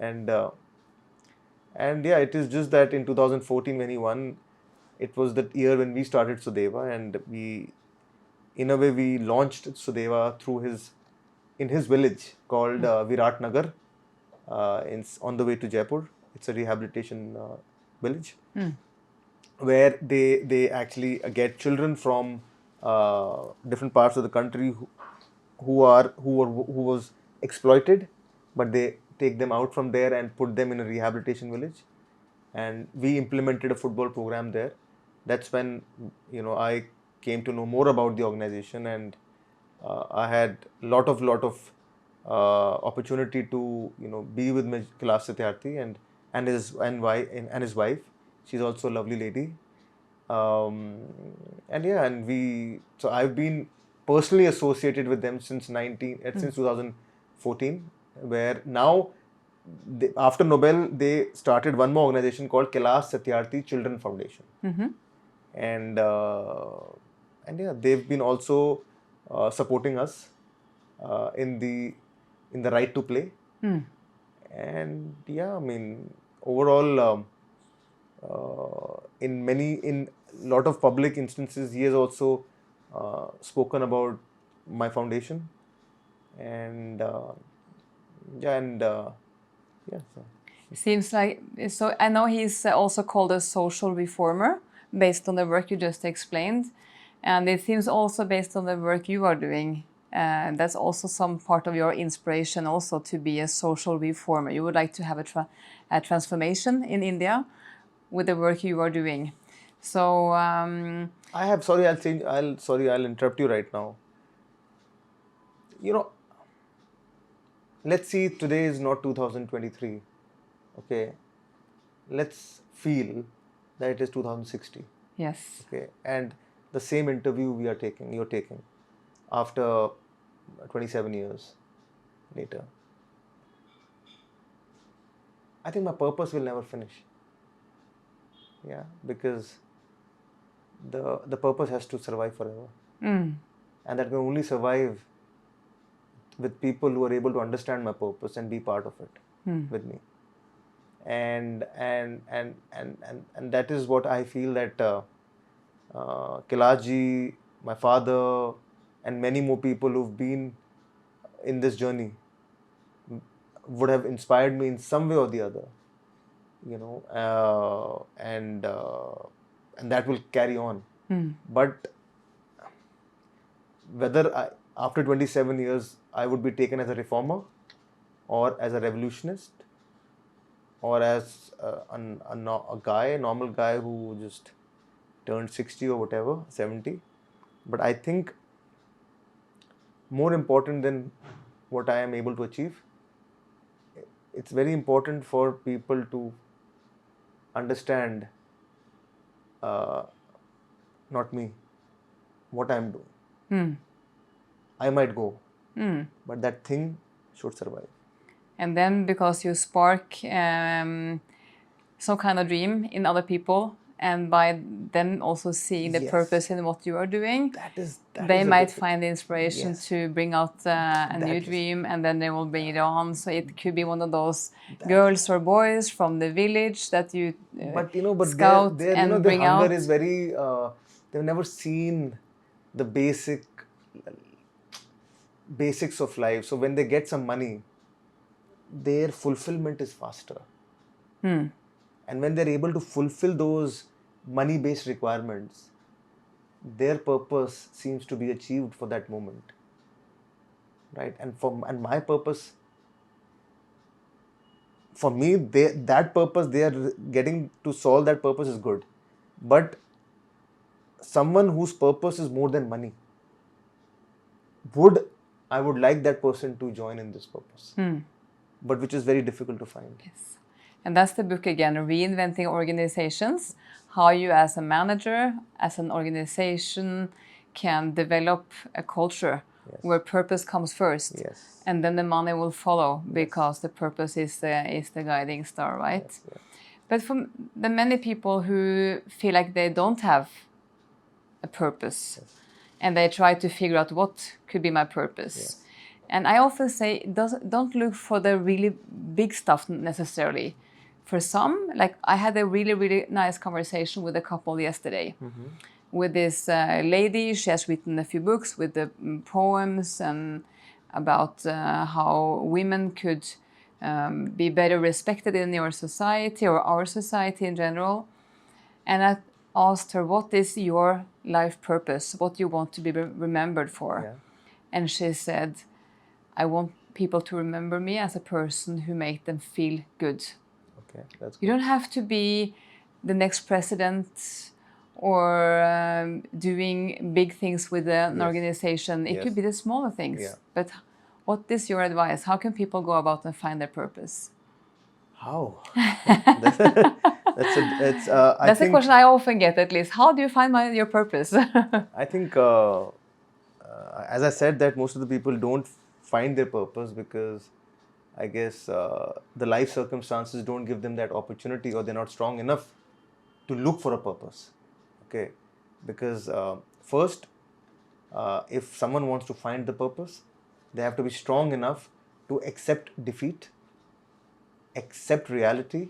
Speaker 2: And yeah, it is just that in 2014 when he won, it was the year when we started Sudeva, and in a way, we launched Sudeva in his village called Virat Nagar, on the way to Jaipur. It's a rehabilitation village where they actually get children from different parts of the country who was exploited, but they take them out from there and put them in a rehabilitation village. And we implemented a football program there. That's when I came to know more about the organization, and I had lot of opportunity to be with my Kailash Satyarthi and his wife. She's also a lovely lady. And yeah, so I've been personally associated with them since 2014, where now after Nobel they started one more organization called Kailash Satyarthi Children Foundation. And yeah, they've been also supporting us in the right to play. And yeah, I mean, overall, in lot of public instances, he has also spoken about my foundation. And yeah, so.
Speaker 1: Seems like, so I know he's also called a social reformer based on the work you just explained, and it seems also based on the work you are doing. That's also some part of your inspiration also to be a social reformer. You would like to have a transformation in India with the work you are doing. So
Speaker 2: I'll interrupt you right now. Let's see, today is not 2023. Okay, let's feel that it is 2060.
Speaker 1: Yes.
Speaker 2: Okay, and the same interview you're taking after 27 years later. I think my purpose will never finish. Yeah, because the purpose has to survive forever. And that can only survive with people who are able to understand my purpose and be part of it with me. And that is what I feel that Kailashji, my father, and many more people who've been in this journey would have inspired me in some way or the other, and that will carry on. But whether after 27 years I would be taken as a reformer or as a revolutionist or as a normal guy who just turned 60 or whatever, 70. But I think more important than what I am able to achieve, it's very important for people to understand, not me, what I am doing. I might go, but that thing should survive.
Speaker 1: And then because you spark some kind of dream in other people, and by them also seeing the purpose in what you are doing, they might find the inspiration to bring out a new dream, and then they will bring it on. So it could be one of those girls or boys from the village that you scout and bring out.
Speaker 2: Their hunger is very, they've never seen the basics of life. So when they get some money, their fulfillment is faster. And when they're able to fulfill those money-based requirements, their purpose seems to be achieved for that moment, right? And my purpose, for me, that purpose they are getting to solve, that purpose is good. But someone whose purpose is more than money, I would like that person to join in this purpose, but which is very difficult to find.
Speaker 1: Yes. And that's the book again, Reinventing Organizations, how you as a manager, as an organization can develop a culture where purpose comes first. And then the money will follow because the purpose is the guiding star, right? But for the many people who feel like they don't have a purpose and they try to figure out what could be my purpose. And I often say, don't look for the really big stuff necessarily. For some, like I had a really, really nice conversation with a couple yesterday. With this lady. She has written a few books with the poems and about how women could be better respected in your society or our society in general. And I asked her, what is your life purpose? What do you want to be remembered for?
Speaker 2: Yeah.
Speaker 1: And she said, I want people to remember me as a person who made them feel good.
Speaker 2: Okay, that's
Speaker 1: You
Speaker 2: good.
Speaker 1: don't have to be the next president or doing big things with an
Speaker 2: Yes.
Speaker 1: organization. It
Speaker 2: Yes.
Speaker 1: could be the smaller things.
Speaker 2: Yeah.
Speaker 1: But what is your advice? How can people go about and find their purpose?
Speaker 2: How? That's I
Speaker 1: That's a
Speaker 2: think,
Speaker 1: question I often get, at least. How do you find your purpose?
Speaker 2: I think, as I said, that most of the people don't find their purpose because I guess the life circumstances don't give them that opportunity, or they're not strong enough to look for a purpose. Okay, because first, if someone wants to find the purpose, they have to be strong enough to accept defeat, accept reality,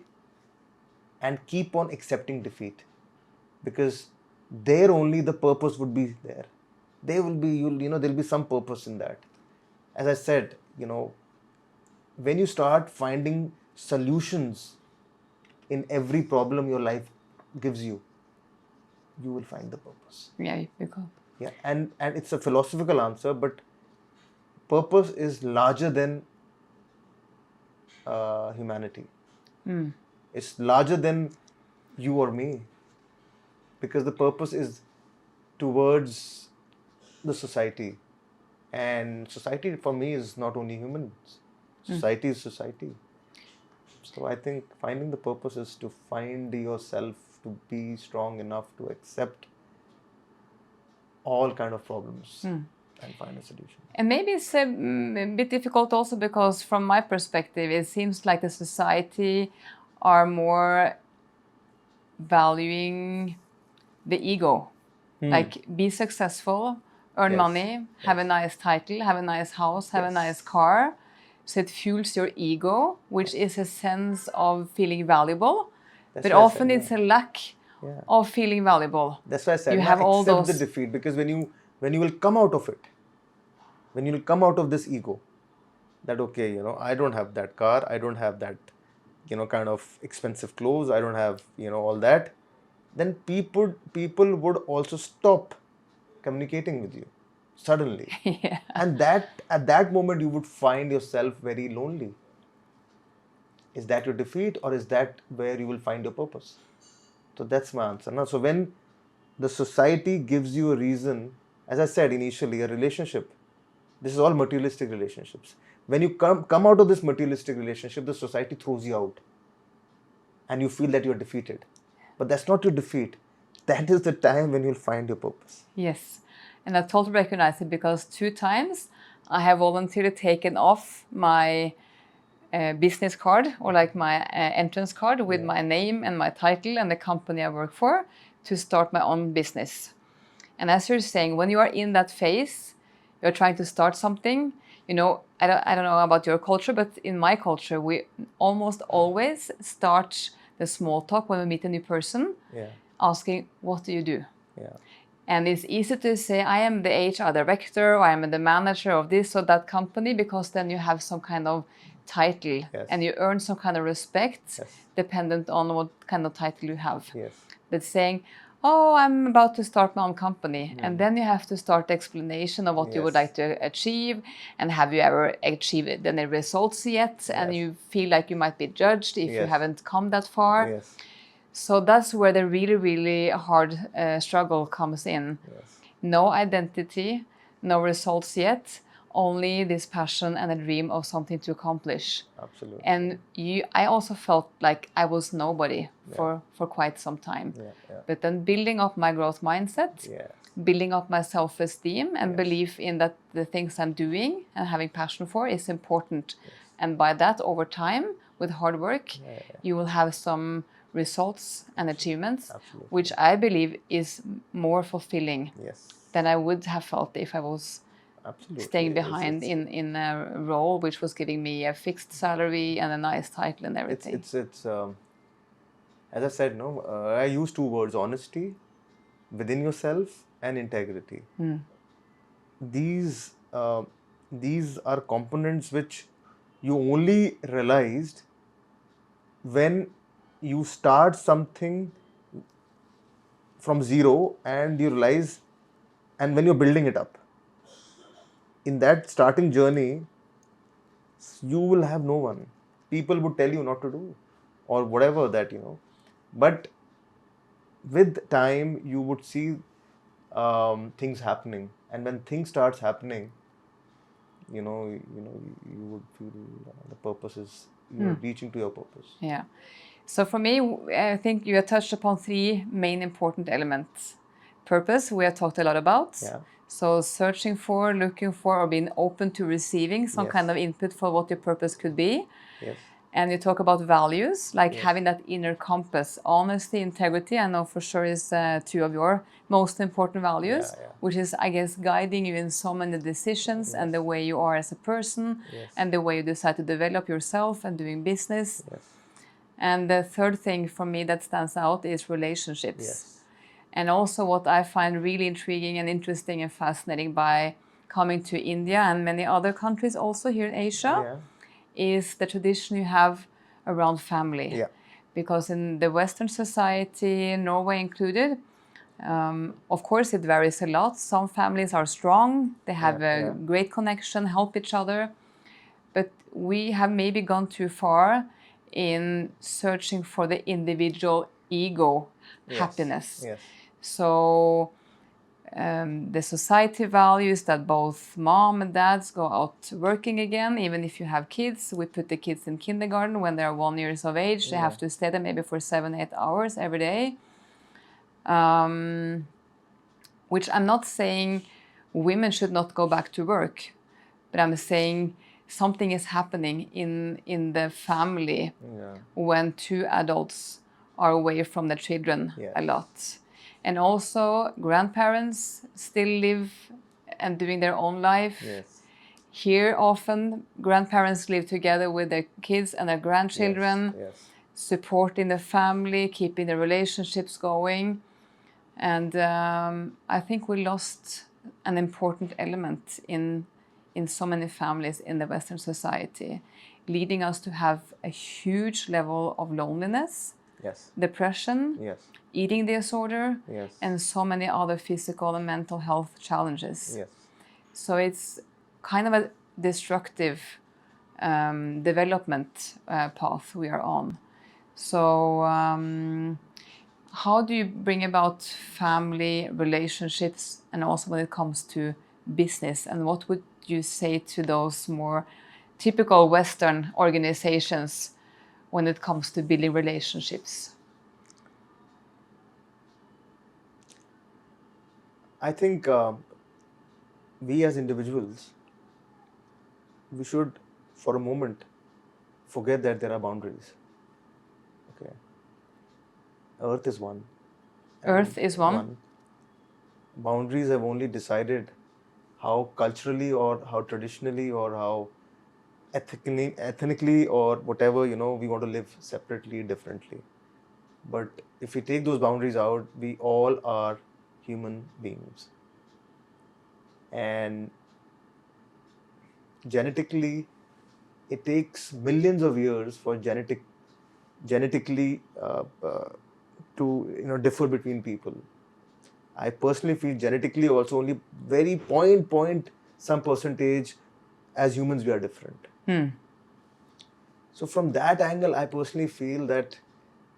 Speaker 2: and keep on accepting defeat, because there only the purpose would be there. There will be, there'll be some purpose in that. As I said, when you start finding solutions in every problem your life gives you, you will find the purpose.
Speaker 1: Yeah, you go.
Speaker 2: Yeah, and it's a philosophical answer, but purpose is larger than humanity. It's larger than you or me, because the purpose is towards the society, and society for me is not only humans. Society is society. So I think finding the purpose is to find yourself, to be strong enough to accept all kind of problems and find a solution.
Speaker 1: And maybe it's a bit difficult also because from my perspective, it seems like the society are more valuing the ego. Like be successful, earn
Speaker 2: Yes.
Speaker 1: money, have a nice title, have a nice house, have a
Speaker 2: Yes.
Speaker 1: nice car. So it fuels your ego, which is a sense of feeling valuable.
Speaker 2: That's
Speaker 1: But
Speaker 2: why I
Speaker 1: often
Speaker 2: said,
Speaker 1: it's a lack
Speaker 2: yeah.
Speaker 1: of feeling valuable.
Speaker 2: That's why I said,
Speaker 1: You have all
Speaker 2: accept
Speaker 1: those.
Speaker 2: the defeat, because when you will come out of it, when you will come out of this ego, that okay, I don't have that car, I don't have that, kind of expensive clothes, I don't have, all that, then people would also stop communicating with you suddenly.
Speaker 1: Yeah.
Speaker 2: And that at that moment you would find yourself very lonely. Is that your defeat, or is that where you will find your purpose? So that's my answer. Now, so when the society gives you a reason, as I said initially, a relationship, this is all materialistic relationships. When you come out of this materialistic relationship, the society throws you out and you feel that you're defeated. But that's not your defeat. That is the time when you'll find your purpose.
Speaker 1: Yes. And I totally recognize it because 2 times I have voluntarily taken off my business card or like my entrance card with my name and my title and the company I work for to start my own business. And as you're saying, when you are in that phase, you're trying to start something, I don't know about your culture, but in my culture, we almost always start the small talk when we meet a new person, asking, what do you do?
Speaker 2: Yeah.
Speaker 1: And it's easy to say, I am the HR director, or I am the manager of this or that company, because then you have some kind of title and you earn some kind of respect dependent on what kind of title you have. But saying, oh, I'm about to start my own company. And then you have to start the explanation of what you would like to achieve. And have you ever achieved any results yet? And you feel like you might be judged if you haven't come that far. So that's where the really, really hard struggle comes in. No identity, no results yet, only this passion and a dream of something to accomplish.
Speaker 2: Absolutely.
Speaker 1: And I also felt like I was nobody for quite some time. But then building up my growth mindset, building up my self-esteem and belief in that the things I'm doing and having passion for is important. And by that, over time, with hard work, you will have some results and achievements, which I believe is more fulfilling than I would have felt if I was
Speaker 2: Absolutely.
Speaker 1: staying behind in a role which was giving me a fixed salary and a nice title and everything.
Speaker 2: It's as I said, no, I use two words: honesty within yourself and integrity. These these are components which you only realized when you start something from zero and you realize, and when you're building it up. In that starting journey, you will have no one. People would tell you not to do, or whatever that But with time, you would see things happening, and when things starts happening, you would feel the purpose is you're reaching to your purpose.
Speaker 1: Yeah. So for me, I think you have touched upon three main important elements. Purpose, we have talked a lot about.
Speaker 2: Yeah.
Speaker 1: So searching for, looking for, or being open to receiving some kind of input for what your purpose could be.
Speaker 2: Yes.
Speaker 1: And you talk about values, like having that inner compass, honesty, integrity. I know for sure is two of your most important values, which is, I guess, guiding you in so many decisions and the way you are as a person and the way you decide to develop yourself and doing business.
Speaker 2: Yes.
Speaker 1: And the third thing for me that stands out is relationships.
Speaker 2: Yes.
Speaker 1: And also what I find really intriguing and interesting and fascinating by coming to India and many other countries also here in Asia is the tradition you have around family.
Speaker 2: Yeah.
Speaker 1: Because in the Western society, Norway included, of course it varies a lot. Some families are strong, they have a great connection, help each other. But we have maybe gone too far in searching for the individual ego happiness.
Speaker 2: Yes.
Speaker 1: So the society values that both mom and dads go out working again, even if you have kids. We put the kids in kindergarten when they're 1 year of age. They have to stay there maybe for 7-8 hours every day. Which I'm not saying women should not go back to work, but I'm saying something is happening in the family when two adults are away from the children a lot. And also grandparents still live and doing their own life.
Speaker 2: Yes.
Speaker 1: Here often grandparents live together with their kids and their grandchildren, supporting the family, keeping the relationships going. And I think we lost an important element in so many families in the Western society, leading us to have a huge level of loneliness, depression, eating disorder, and so many other physical and mental health challenges. So it's kind of a destructive development path we are on. So how do you bring about family relationships and also when it comes to business? And what would you say to those more typical Western organizations when it comes to building relationships?
Speaker 2: I think we as individuals, we should for a moment forget that there are boundaries. Okay. Earth is one.
Speaker 1: Earth is one.
Speaker 2: Boundaries have only decided how culturally or how traditionally or how ethnically or whatever, we want to live separately, differently. But if we take those boundaries out, we all are human beings. And genetically, it takes millions of years for genetically to differ between people. I personally feel genetically also only very point some percentage as humans we are different. So from that angle, I personally feel that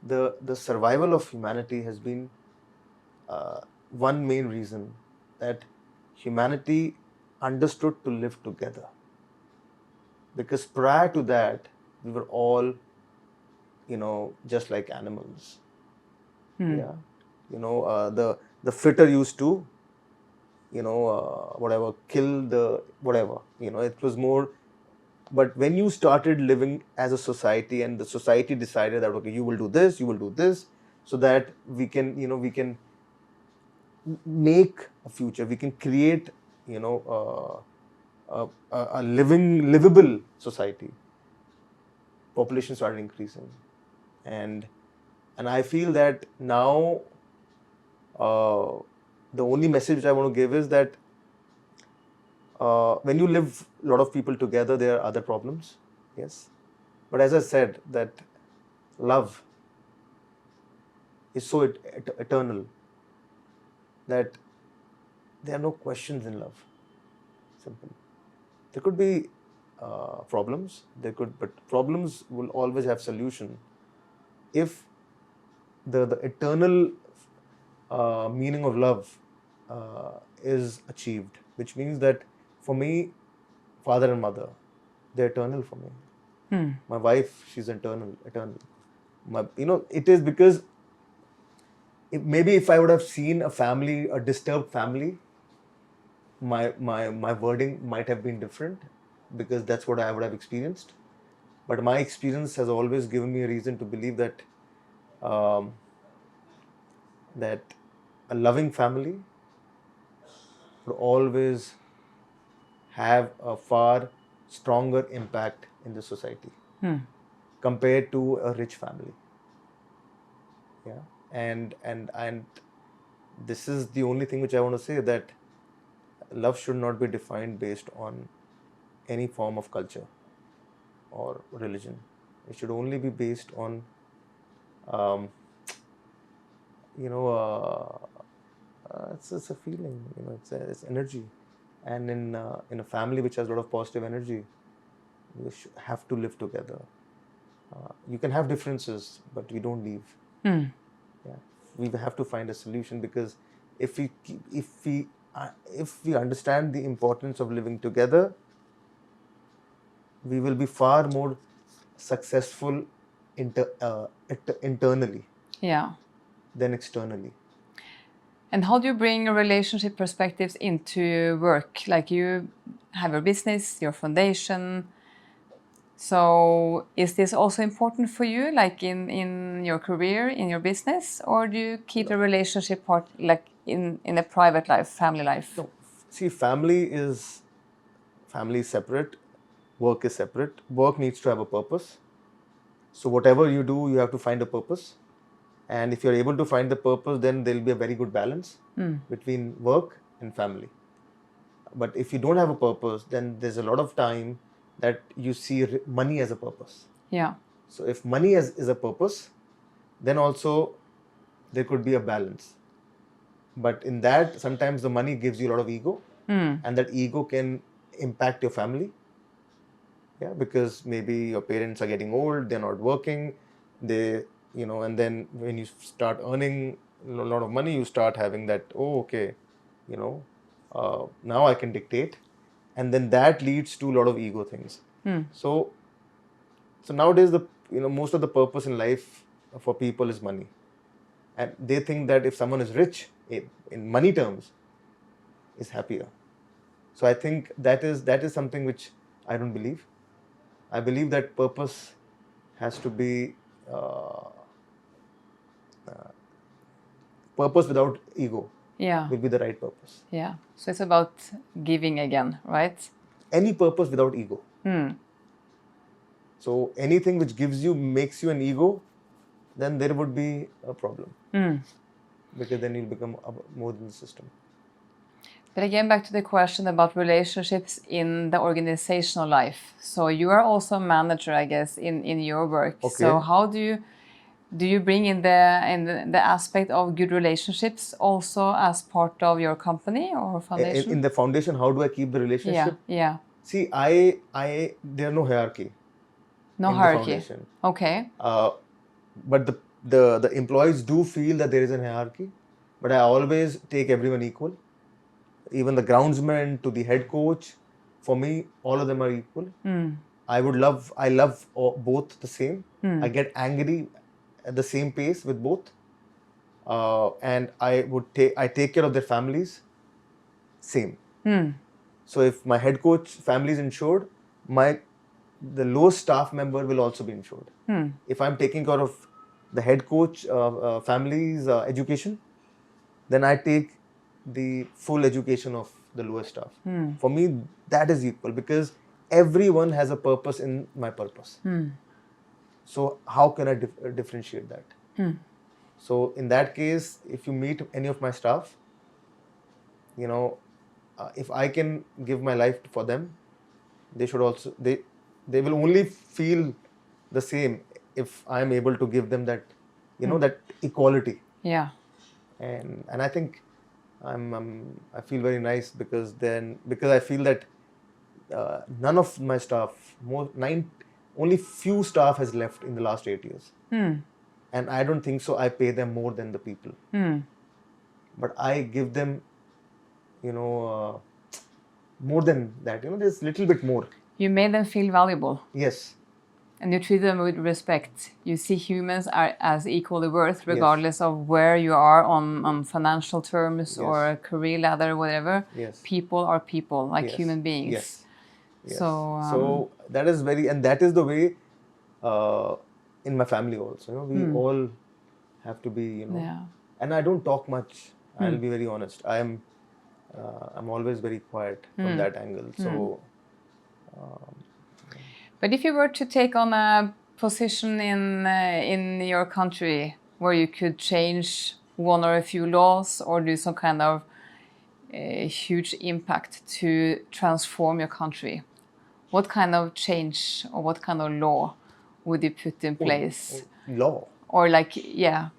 Speaker 2: the survival of humanity has been one main reason that humanity understood to live together. Because prior to that, we were all, just like animals. The fitter used to, kill the whatever. It was more. But when you started living as a society, and the society decided that okay, you will do this, so that we can, we can make a future, we can create, a livable society, population started increasing, and I feel that now the only message I want to give is that when you live a lot of people together, there are other problems, yes. But as I said, that love is so eternal that there are no questions in love. Simple. There could be problems. But problems will always have solution if the eternal meaning of love is achieved, which means that for me, father and mother, they're eternal for me. My wife, she's eternal. It is because maybe if I would have seen a disturbed family, my wording might have been different, because that's what I would have experienced. But my experience has always given me a reason to believe that that a loving family would always have a far stronger impact in the society compared to a rich family. Yeah, and this is the only thing which I want to say, that love should not be defined based on any form of culture or religion. It should only be based on it's a feeling, it's energy. And in a family which has a lot of positive energy, you have to live together. You can have differences, but we don't leave. Yeah, we have to find a solution, because if we understand the importance of living together, we will be far more successful internally than externally.
Speaker 1: And how do you bring relationship perspectives into work? Like, you have your business, your foundation. So is this also important for you, like in your career, in your business, or do you keep the relationship part like in a private life, family life?
Speaker 2: No. See, family is separate, work is separate. Work needs to have a purpose. So whatever you do, you have to find a purpose. And if you're able to find the purpose, then there'll be a very good balance between work and family. But if you don't have a purpose, then there's a lot of time that you see money as a purpose.
Speaker 1: Yeah.
Speaker 2: So if money is a purpose, then also there could be a balance. But in that, sometimes the money gives you a lot of ego, and that ego can impact your family. Yeah, because maybe your parents are getting old, they're not working, and then when you start earning a lot of money, you start having that, now I can dictate, and then that leads to a lot of ego things. So nowadays, most of the purpose in life for people is money, and they think that if someone is rich in money terms, is happier. So I think that is something which I don't believe. I believe that purpose has to be purpose without ego.
Speaker 1: Yeah.
Speaker 2: Will be the right purpose.
Speaker 1: Yeah. So it's about giving again, right?
Speaker 2: Any purpose without ego. So anything which makes you an ego, then there would be a problem. Because then you'll become more than the system.
Speaker 1: But again, back to the question about relationships in the organizational life. So you are also a manager, I guess, in your work.
Speaker 2: Okay.
Speaker 1: So how do you bring in the aspect of good relationships also as part of your company or foundation?
Speaker 2: In the foundation, how do I keep the relationship?
Speaker 1: Yeah.
Speaker 2: See, there are no hierarchy.
Speaker 1: No
Speaker 2: in
Speaker 1: hierarchy.
Speaker 2: The foundation.
Speaker 1: Okay.
Speaker 2: But the employees do feel that there is a hierarchy. But I always take everyone equal. Even the groundsman to the head coach, for me, all of them are equal. I love both the same. I get angry at the same pace with both. And I take care of their families same. So if my head coach family is insured, the lowest staff member will also be insured. If I'm taking care of the head coach family's education, then I take the full education of the lowest staff. For me, that is equal because everyone has a purpose in my purpose. So how can I differentiate that? So in that case, if you meet any of my staff, you know, if I can give my life for them, they should also they will only feel the same if I am able to give them that, you know, that equality.
Speaker 1: Yeah.
Speaker 2: And I think I feel very nice because I feel that none of my staff, only few staff has left in the last 8 years. And I don't think so I pay them more than the people. But I give them, you know, more than that. You know, there's a little bit more.
Speaker 1: You made them feel valuable.
Speaker 2: Yes.
Speaker 1: And you treat them with respect. You see humans are as equally worth, regardless of where you are on financial terms or career ladder, whatever.
Speaker 2: Yes.
Speaker 1: People are people, like human beings.
Speaker 2: Yes. Yes.
Speaker 1: So
Speaker 2: that is and that is the way in my family also. You know, we all have to be, you know.
Speaker 1: Yeah.
Speaker 2: And I don't talk much. I'll be very honest. I'm always very quiet from that angle. So.
Speaker 1: But if you were to take on a position in your country where you could change one or a few laws or do some kind of huge impact to transform your country, what kind of change or what kind of law would you put in place?
Speaker 2: Law?
Speaker 1: Or like, yeah,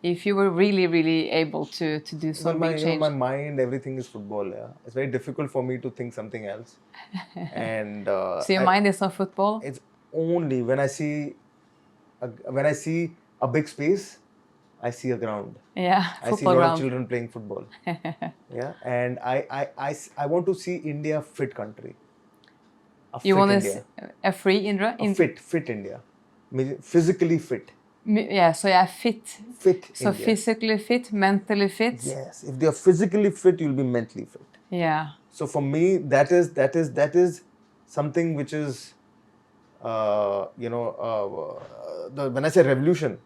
Speaker 1: if you were really, really able to do some big change.
Speaker 2: You know, my mind, everything is football. Yeah, it's very difficult for me to think something else. And
Speaker 1: so your mind is on football.
Speaker 2: It's only when I see a big space, I see a ground.
Speaker 1: Yeah,
Speaker 2: I see a lot of children playing football. Yeah, and I want to see India fit country.
Speaker 1: You want to see a free India?
Speaker 2: Fit India, physically fit.
Speaker 1: Yeah, so yeah, fit. So
Speaker 2: India.
Speaker 1: Physically fit, mentally fit.
Speaker 2: Yes, if they are physically fit, you'll be mentally fit.
Speaker 1: Yeah.
Speaker 2: So for me, that is something which is, you know, when I say revolution,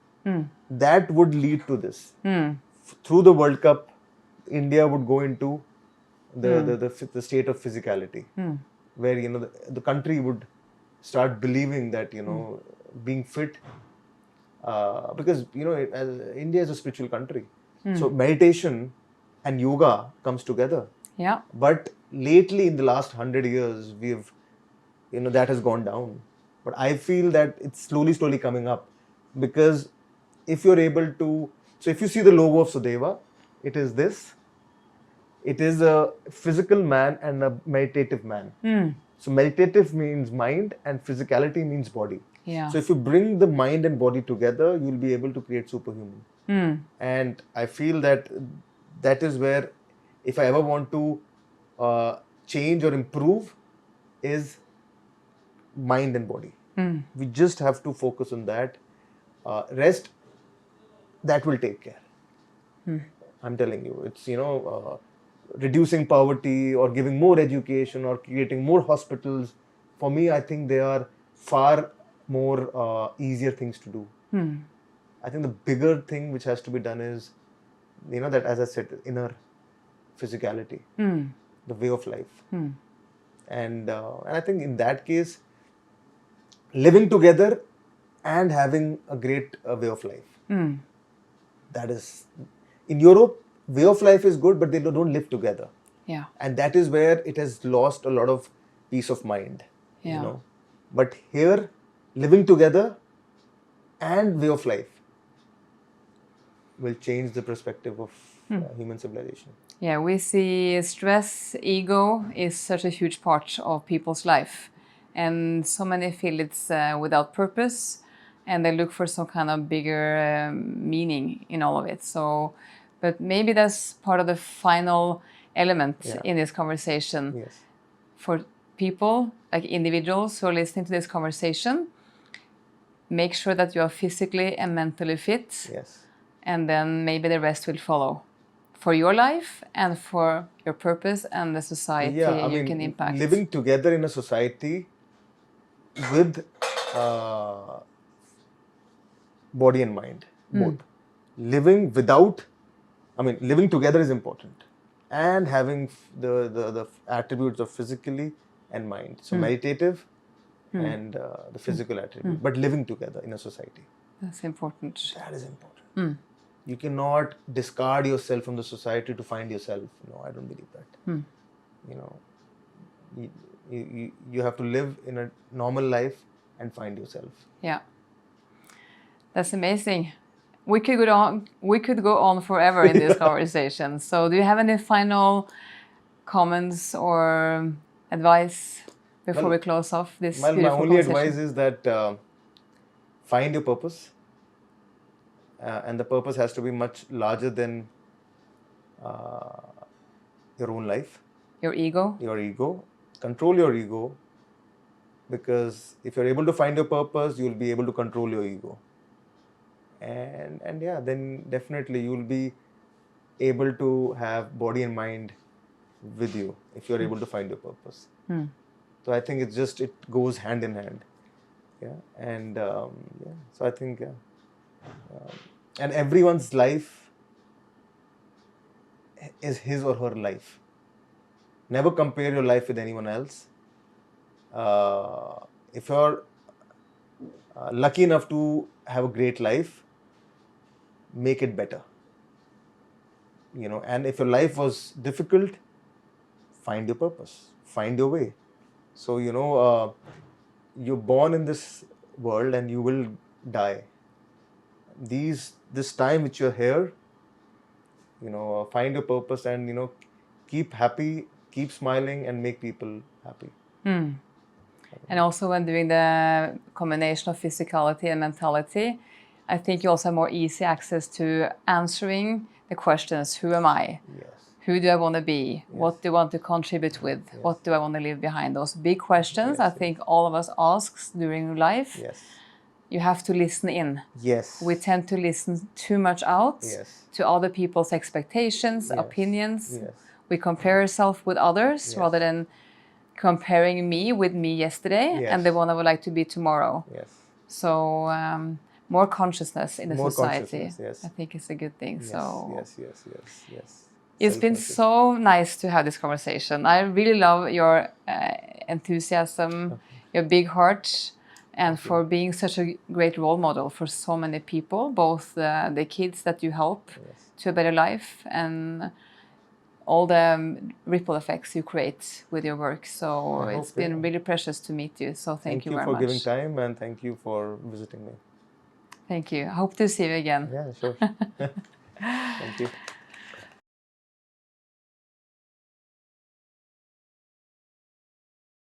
Speaker 2: that would lead to this. Through the World Cup, India would go into the state of physicality, where, you know, the country would start believing that, you know, being fit. Because, you know, India is a spiritual country. So meditation and yoga comes together.
Speaker 1: Yeah.
Speaker 2: But lately in the last 100 years, you know, that has gone down. But I feel that it's slowly coming up. Because if you're able to, so if you see the logo of Sudeva, it is this. It is a physical man and a meditative man. So meditative means mind and physicality means body.
Speaker 1: Yeah.
Speaker 2: So if you bring the mind and body together, you'll be able to create superhuman. And I feel that is where, if I ever want to change or improve, is mind and body. We just have to focus on that. Rest, that will take care. I'm telling you, it's, you know, reducing poverty or giving more education or creating more hospitals. For me, I think they are far more easier things to do. I think the bigger thing which has to be done is, you know, that, as I said, inner physicality, the way of life. And I think in that case, living together and having a great way of life. That is, in Europe, way of life is good, but they don't live together.
Speaker 1: Yeah.
Speaker 2: And that is where it has lost a lot of peace of mind.
Speaker 1: Yeah.
Speaker 2: You know, but here, living together and way of life will change the perspective of human civilization.
Speaker 1: Yeah, we see stress, ego is such a huge part of people's life. And so many feel it's without purpose and they look for some kind of bigger meaning in all of it. So, but maybe that's part of the final element in this conversation.
Speaker 2: Yes.
Speaker 1: For people, like individuals who are listening to this conversation, make sure that you are physically and mentally fit.
Speaker 2: Yes.
Speaker 1: And then maybe the rest will follow for your life and for your purpose and the society you can impact.
Speaker 2: Living together in a society with body and mind, both. Living together is important. and having the attributes of physically and mind. So meditative and the physical attribute, but living together in a society.
Speaker 1: That's important.
Speaker 2: That is important. You cannot discard yourself from the society to find yourself. No, I don't believe that. You know, you have to live in a normal life and find yourself.
Speaker 1: Yeah, that's amazing. We could go on forever in this conversation. So, do you have any final comments or advice before we close off this beautiful
Speaker 2: my only
Speaker 1: conversation?
Speaker 2: advice is that find your purpose, and the purpose has to be much larger than your own life.
Speaker 1: Your ego.
Speaker 2: Your ego. Control your ego, because if you're able to find your purpose, you'll be able to control your ego. And yeah, then definitely you'll be able to have body and mind with you if you're able to find your purpose. So I think it goes hand in hand. Yeah, and so I think and everyone's life is his or her life. Never compare your life with anyone else. If you're lucky enough to have a great life, make it better. And if your life was difficult, find your purpose, find your way. So, you're born in this world and you will die. This time which you're here, find your purpose and, keep happy, keep smiling and make people happy.
Speaker 1: And also when doing the combination of physicality and mentality, I think you also have more easy access to answering the questions, who am I?
Speaker 2: Yes.
Speaker 1: Who do I want to be? Yes. What do I want to contribute with? Yes. What do I want to leave behind? Those big questions I think all of us asks during life.
Speaker 2: Yes.
Speaker 1: You have to listen in.
Speaker 2: Yes.
Speaker 1: We tend to listen too much out to other people's expectations, opinions.
Speaker 2: Yes.
Speaker 1: We compare ourselves with others rather than comparing me with me yesterday and the one I would like to be tomorrow.
Speaker 2: Yes.
Speaker 1: So more consciousness in the society.
Speaker 2: Yes.
Speaker 1: I think it's a good thing.
Speaker 2: Yes.
Speaker 1: So
Speaker 2: Yes.
Speaker 1: It's been so nice to have this conversation. I really love your enthusiasm, your big heart, and for being such a great role model for so many people, both the kids that you help to a better life and all the ripple effects you create with your work. So it's been really precious to meet you. So thank you very much.
Speaker 2: Thank you for giving time and thank you for visiting me.
Speaker 1: Thank you. I hope to see you again.
Speaker 2: Yeah, sure.